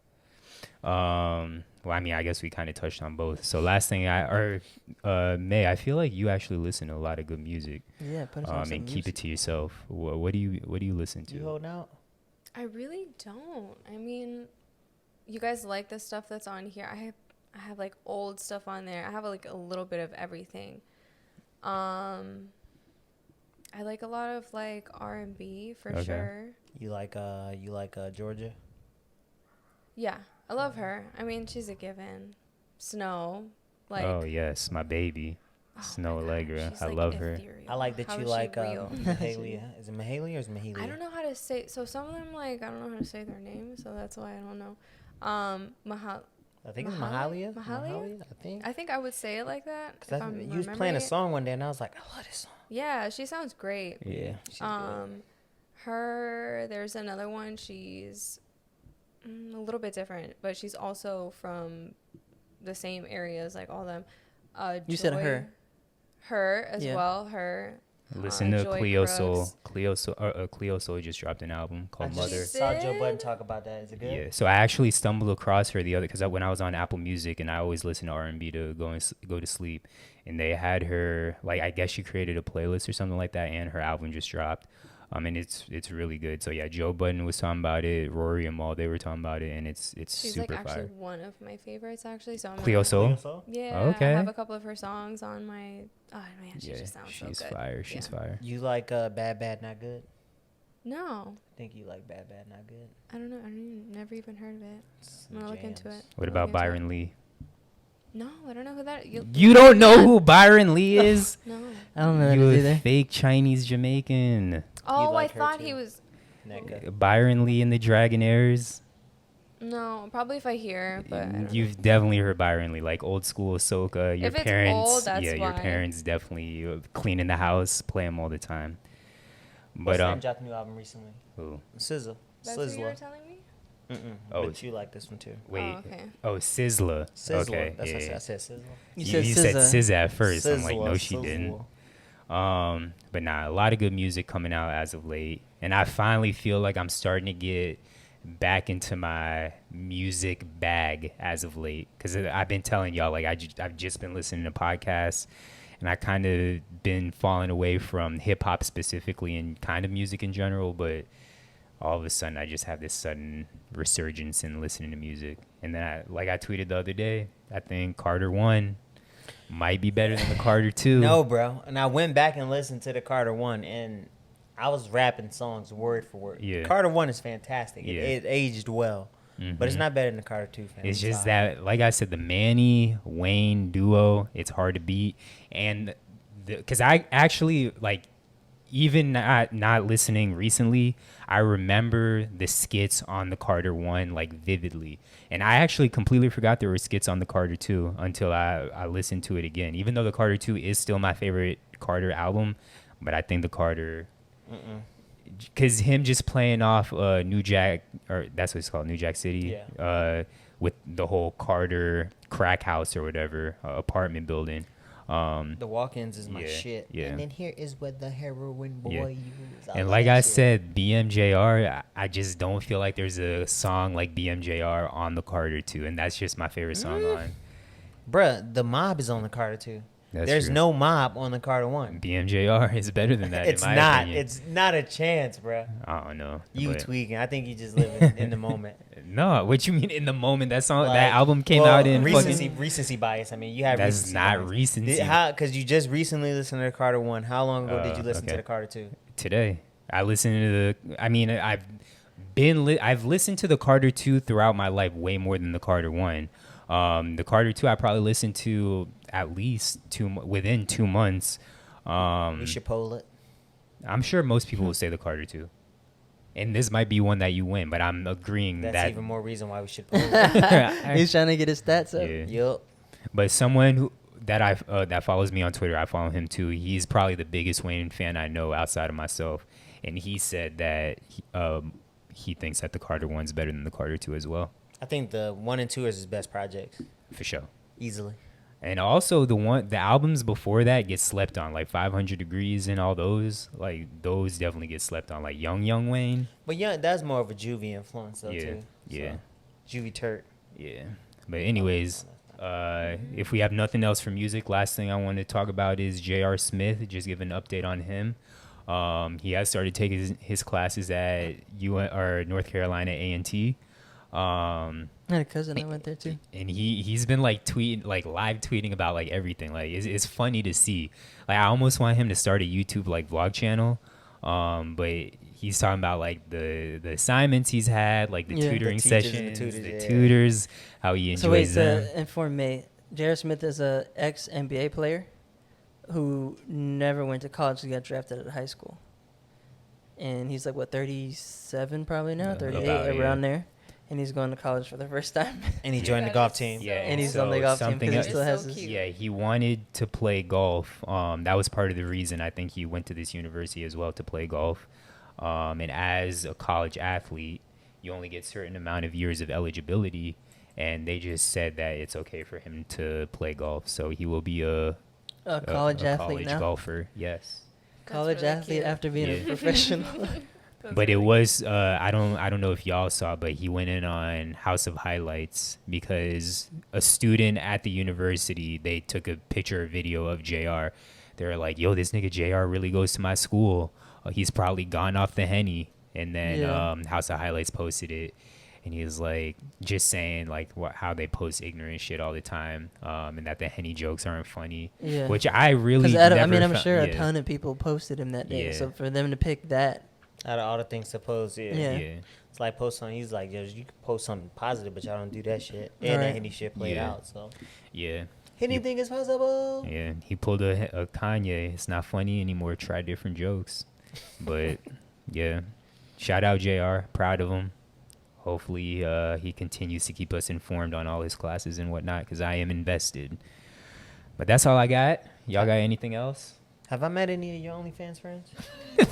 Well, I mean, I guess we kind of touched on both. So last thing May, I feel like you actually listen to a lot of good music. Yeah, put us on some And keep music. it to yourself. What do you listen to? you holding out? I really don't. I mean, you guys like the stuff that's on here. I have like old stuff on there. I have like a little bit of everything. I like a lot of like R&B for Okay. sure. You like Georgia? Yeah, I love her. I mean, she's a given. Snow, like Oh yes, my baby, oh Snow my God, Allegra. she's, I like, love her. ethereal. I like that How you is she like real? Mahalia. Is it Mahalia or is it Mahalia? I don't know how to say. So some of them like I don't know how to say their names, so that's why I don't know. I think it's Mahalia? Mahalia. I think. I would say it like that. Cause you was playing a song one day and I was like, I love this song. Yeah, she sounds great. Yeah. She's good. There's another one. She's a little bit different, but she's also from the same areas like all them. You said her. Her as Yeah. well. Her. Listen to Joy Cleo Sol. Crooks. Cleo Sol just dropped an album I called just Mother. saw Joe Sid? Budden talk about that. Is it good? Yeah, so I actually stumbled across her the other because when I was on Apple Music and I always listen to R&B to go to sleep, and they had her like I guess she created a playlist or something like that, and her album just dropped, and it's really good. So yeah, Joe Budden was talking about it, Rory and Mal they were talking about it, and it's She's super like actually fire. one of my favorites actually. So I'm Cleo Sol. Cleo Sol? Yeah. Okay. I have a couple of her songs on my. Oh man, she Yeah, just sounds so she's good. fire. She's fire. You like Bad Bad Not Good? No, I think you like Bad Bad Not Good. I don't know. Never even heard of it. It's I'm gonna look into jams. it. What I'll about look into it. Byron Lee? No, I don't know who that. You don't know who Byron Lee is? No. I don't know that You a either. fake Chinese Jamaican. Oh, like I her thought too. he was. Nigga. Byron Lee and the Dragonaires. No, probably if I hear, but I don't You've definitely heard Byron Lee, like old school soca. Your If it's parents, old, that's your why. parents definitely cleaning the house, play them all the time. What's But the name dropped a new album recently? who? Sizzle. That's what you were Sizzler. telling me. Oh. But you like this one too. Wait, Oh, okay. Sizzler. Sizzler. Okay, That's what yeah. I said. Sizzler. You said SZA at first. I'm like, Sizzler, no, she Sizzler. didn't. But nah, a lot of good music coming out as of late, and I finally feel like I'm starting to get back into my music bag as of late, because I've been telling y'all like I've just been listening to podcasts, and I kind of been falling away from hip hop specifically and kind of music in general, but all of a sudden I just have this sudden resurgence in listening to music. And then I tweeted the other day, I think Carter 1 might be better than the Carter 2. No, bro. And I went back and listened to the Carter 1, and I was rapping songs word for word. Yeah. Carter 1 is fantastic. Yeah. It aged well. But it's Mhm. not better than the Carter 2, fam. It's just sorry. that, like I said, the Manny Wayne duo, it's hard to beat. And because I actually, like, even not listening recently, I remember the skits on the Carter 1, like, vividly. And I actually completely forgot there were skits on the Carter 2 until I listened to it again. Even though the Carter 2 is still my favorite Carter album, but I think the Carter Because him just playing off New Jack, or that's what it's called, New Jack City, with the whole Carter crack house or whatever, apartment building. The walk-ins is my shit. Yeah. And then here is what the heroin boy used. And like I said, BMJR, I just don't feel like there's a song like BMJR on the Carter 2, and that's just my favorite song on. Bruh, the mob is on the Carter 2. There's no mob on the Carter 1. BMJR is better than that. It's in my not. opinion. It's not a chance, bruh. I don't know. You but- tweaking. I think you just live in the moment. No, what you mean in the moment? That song, Like, that album came out in recency bias. I mean, you have That's recency not bias. recency. Because you just recently listened to the Carter 1. How long ago did you listen to the Carter 2? Today. I listened to I've listened to the Carter 2 throughout my life way more than the Carter 1. The Carter 2 I probably listened to at least within 2 months. We should poll it. I'm sure most people will say the Carter 2. And this might be one that you win, but I'm agreeing That's even more reason why we should poll it. He's trying to get his stats up. Yeah. Yup. But someone that follows me on Twitter, I follow him too. He's probably the biggest Wayne fan I know outside of myself, and he said that he thinks that the Carter 1's better than the Carter 2 as well. I think the 1 and 2 is his best projects. For sure. Easily. And also the albums before that get slept on, like 500 Degrees and all those. Like those definitely get slept on, like Young Wayne. But yeah, that's more of a juvie influence though Yeah, too. yeah. So, juvie Turk. Yeah. But anyways, if we have nothing else for music, last thing I want to talk about is J.R. Smith. Just give an update on him. He has started taking his classes at North Carolina A&T. I had a cousin that went there too. And he's been like live tweeting about like everything. Like it's funny to see. Like I almost want him to start a YouTube like vlog channel. But he's talking about like the assignments he's had, like the tutoring sessions, the tutors, how he enjoys them. To inform me, J.R. Smith is a ex NBA player who never went to college. He got drafted out of high school, and he's like 37 probably now, 38 around there. And he's going to college for the first time. And he joined the golf team. Yeah, and he's on the golf team because he still has his... Yeah, he wanted to play golf. That was part of the reason I think he went to this university as well, to play golf. And as a college athlete, you only get a certain amount of years of eligibility. And they just said that it's okay for him to play golf. So he will be a college athlete college now? golfer, yes. College really athlete cute. after being Yeah. a professional. But it was I don't know if y'all saw, but he went in on House of Highlights because a student at the university, they took a picture or video of JR. They were like, yo, this nigga JR really goes to my school. He's probably gone off the Henny. And then House of Highlights posted it. And he was like, just saying like how they post ignorant shit all the time, and that the Henny jokes aren't funny. Yeah. Which I really Because never I'm fo- sure a yeah. ton of people posted him that day. Yeah. So for them to pick that, Out of all the things to post, Yeah. Yeah. It's like post something. He's like, yo, you can post something positive, but y'all don't do that shit. And Right. that Henny shit played Yeah. out. So Yeah. anything is possible. Yeah, he pulled a Kanye. It's not funny anymore. Try different jokes. But, yeah. Shout out JR. Proud of him. Hopefully he continues to keep us informed on all his classes and whatnot, because I am invested. But that's all I got. Y'all got anything else? Have I met any of your OnlyFans friends?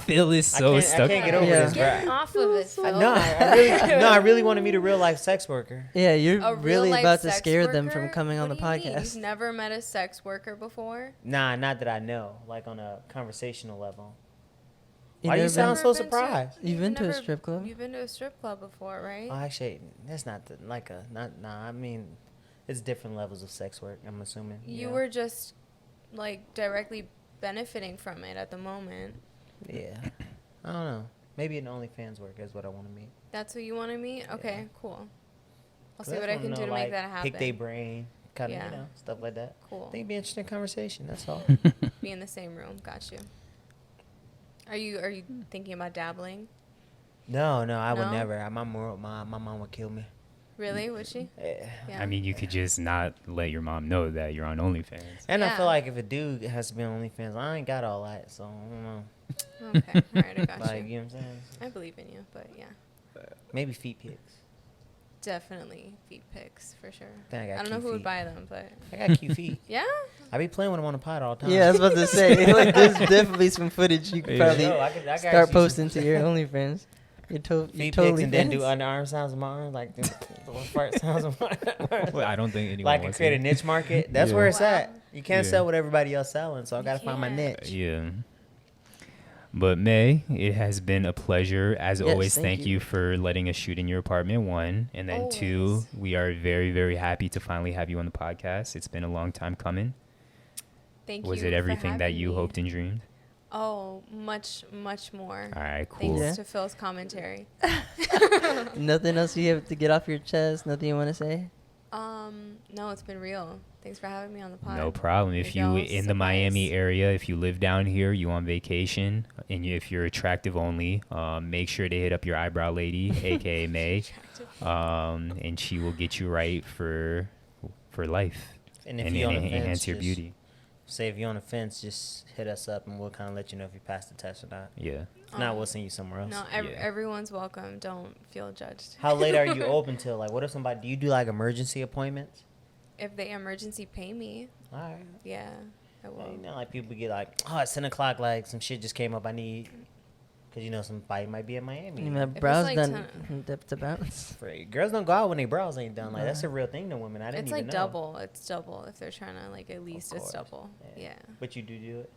Phil is so I stuck. can't get over Yeah. this, Get bro. off of it, Phil. No, I really want to meet a real life sex worker. yeah, you're A really real-life about to sex scare them from worker? coming on the What do you mean? podcast. You've never met a sex worker before? Nah, not that I know. Like on a conversational level. You Why you never sound been- so Never been to- surprised? You've been to a never- strip club? You've been to a strip club before, right? Oh, actually, that's not I mean, it's different levels of sex work, I'm assuming. You know? were just like directly benefiting from it at the moment. Yeah. I don't know. Maybe an OnlyFans work is what I want to meet. That's who you want to meet? Okay, cool. I'll see That's what I wanna can know, do to like, make that happen. Pick their brain, kind of, Yeah. stuff like that. Cool. I think it'd be an interesting conversation. That's all. Be in the same room. Got you. Are you thinking about dabbling? No, I would No? never. My mom would kill me. Really? Would she? Yeah. Yeah. I mean, you could just not let your mom know that you're on OnlyFans. And I Yeah. feel like if a dude has to be on OnlyFans, I ain't got all that, so I don't know. Okay. All right, I got Like, you. you know what I'm saying? I believe in you, but yeah. Maybe feet pics. Definitely feet pics for sure. Then I don't know who would buy them, but I got cute feet. yeah. I be playing with them on the pod all the time. Yeah, I was about to say. Like, there's definitely some footage you could Yeah. probably Yo, I could start use posting to your OnlyFans. You're feet totally pics and then do fans. underarm sounds with my arm, like the fart sounds with my arm. Well, I don't think anyone Like wants create a it. niche market. That's Yeah. where it's Wow. at. You can't Yeah. sell what everybody else selling, so I gotta find my can't. niche. Yeah. But May, it has been a pleasure as Yes, always. thank Thank you. you for letting us shoot in your apartment, one, and then two. Always. We are very, very happy to finally have you on the podcast. It's been a long time coming. Thank you. Was it for everything that having you me. hoped and dreamed? Oh, much more. All right, cool. Thanks Yeah. to Phil's commentary. Nothing else you have to get off your chest? Nothing you want to say? No, it's been real. Thanks for having me on the pod. No problem. If you Y'all in the Miami surprise. area, if you live down here, you on vacation, and if you're attractive only, make sure to hit up your eyebrow lady, aka May, Attractive. and she will get you right for life And if and you're on the fence, enhance your just beauty. say if you're on the fence, just hit us up and we'll kind of let you know if you passed the test or not. Yeah. If not, we'll send you somewhere else. No, Yeah. everyone's welcome. Don't feel judged. How late are you open till? Like, what if somebody? Do you do like emergency appointments? If they emergency pay me, All right. yeah, I will. You know, like people get like, oh, it's 10 o'clock. Like some shit just came up. I need, because you know somebody might be in Miami. My it's brows like done to bounce. Girls don't go out when their brows ain't done. Like that's a real thing to women. I didn't It's even like know. double. It's double if they're trying to like at least it's course. double. Yeah. But you do it.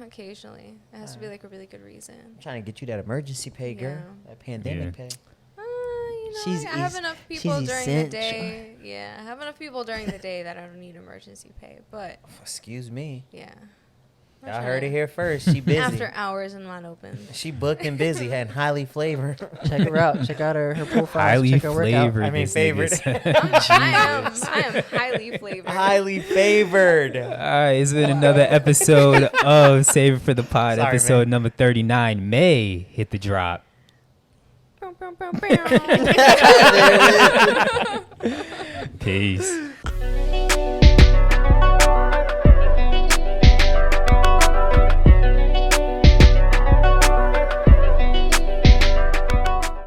Occasionally, it has to be like a really good reason. I'm trying to get you that emergency pay, girl. Yeah. That pandemic Yeah. pay. You know, She's I have es- enough she's people during the essential. day. Yeah, I have enough people during the day that I don't need emergency pay. But Excuse me. yeah, Y'all heard it here first. She busy. After hours and not open. She booked and busy and highly flavored. Check her out. Check out her profile. Highly Check her workout. flavored. I mean, this nigga favored. said. I am highly flavored. highly favored. All right, it's been another episode of Save It for the Pod, Sorry, episode man. number 39. May hit the drop. Bow, bow, bow, bow. Peace.